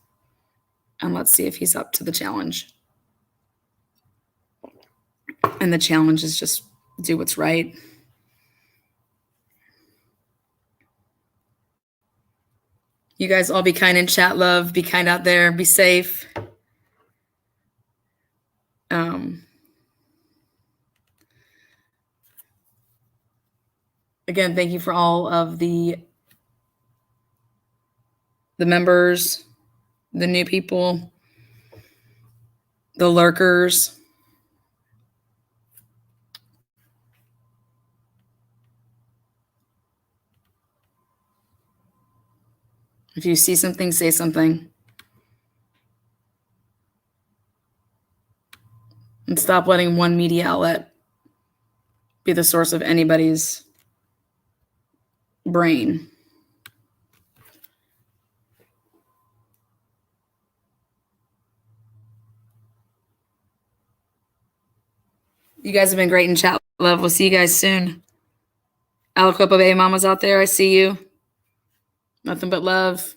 And let's see if he's up to the challenge. And the challenge is just do what's right. You guys all be kind in chat, love. Be kind out there. Be safe. Again, thank you for all of the members, the new people, the lurkers. If you see something, say something. And stop letting one media outlet be the source of anybody's brain. You guys have been great in chat, love. We'll see you guys soon. Aliquippa Bay Mamas out there, I see you. Nothing but love.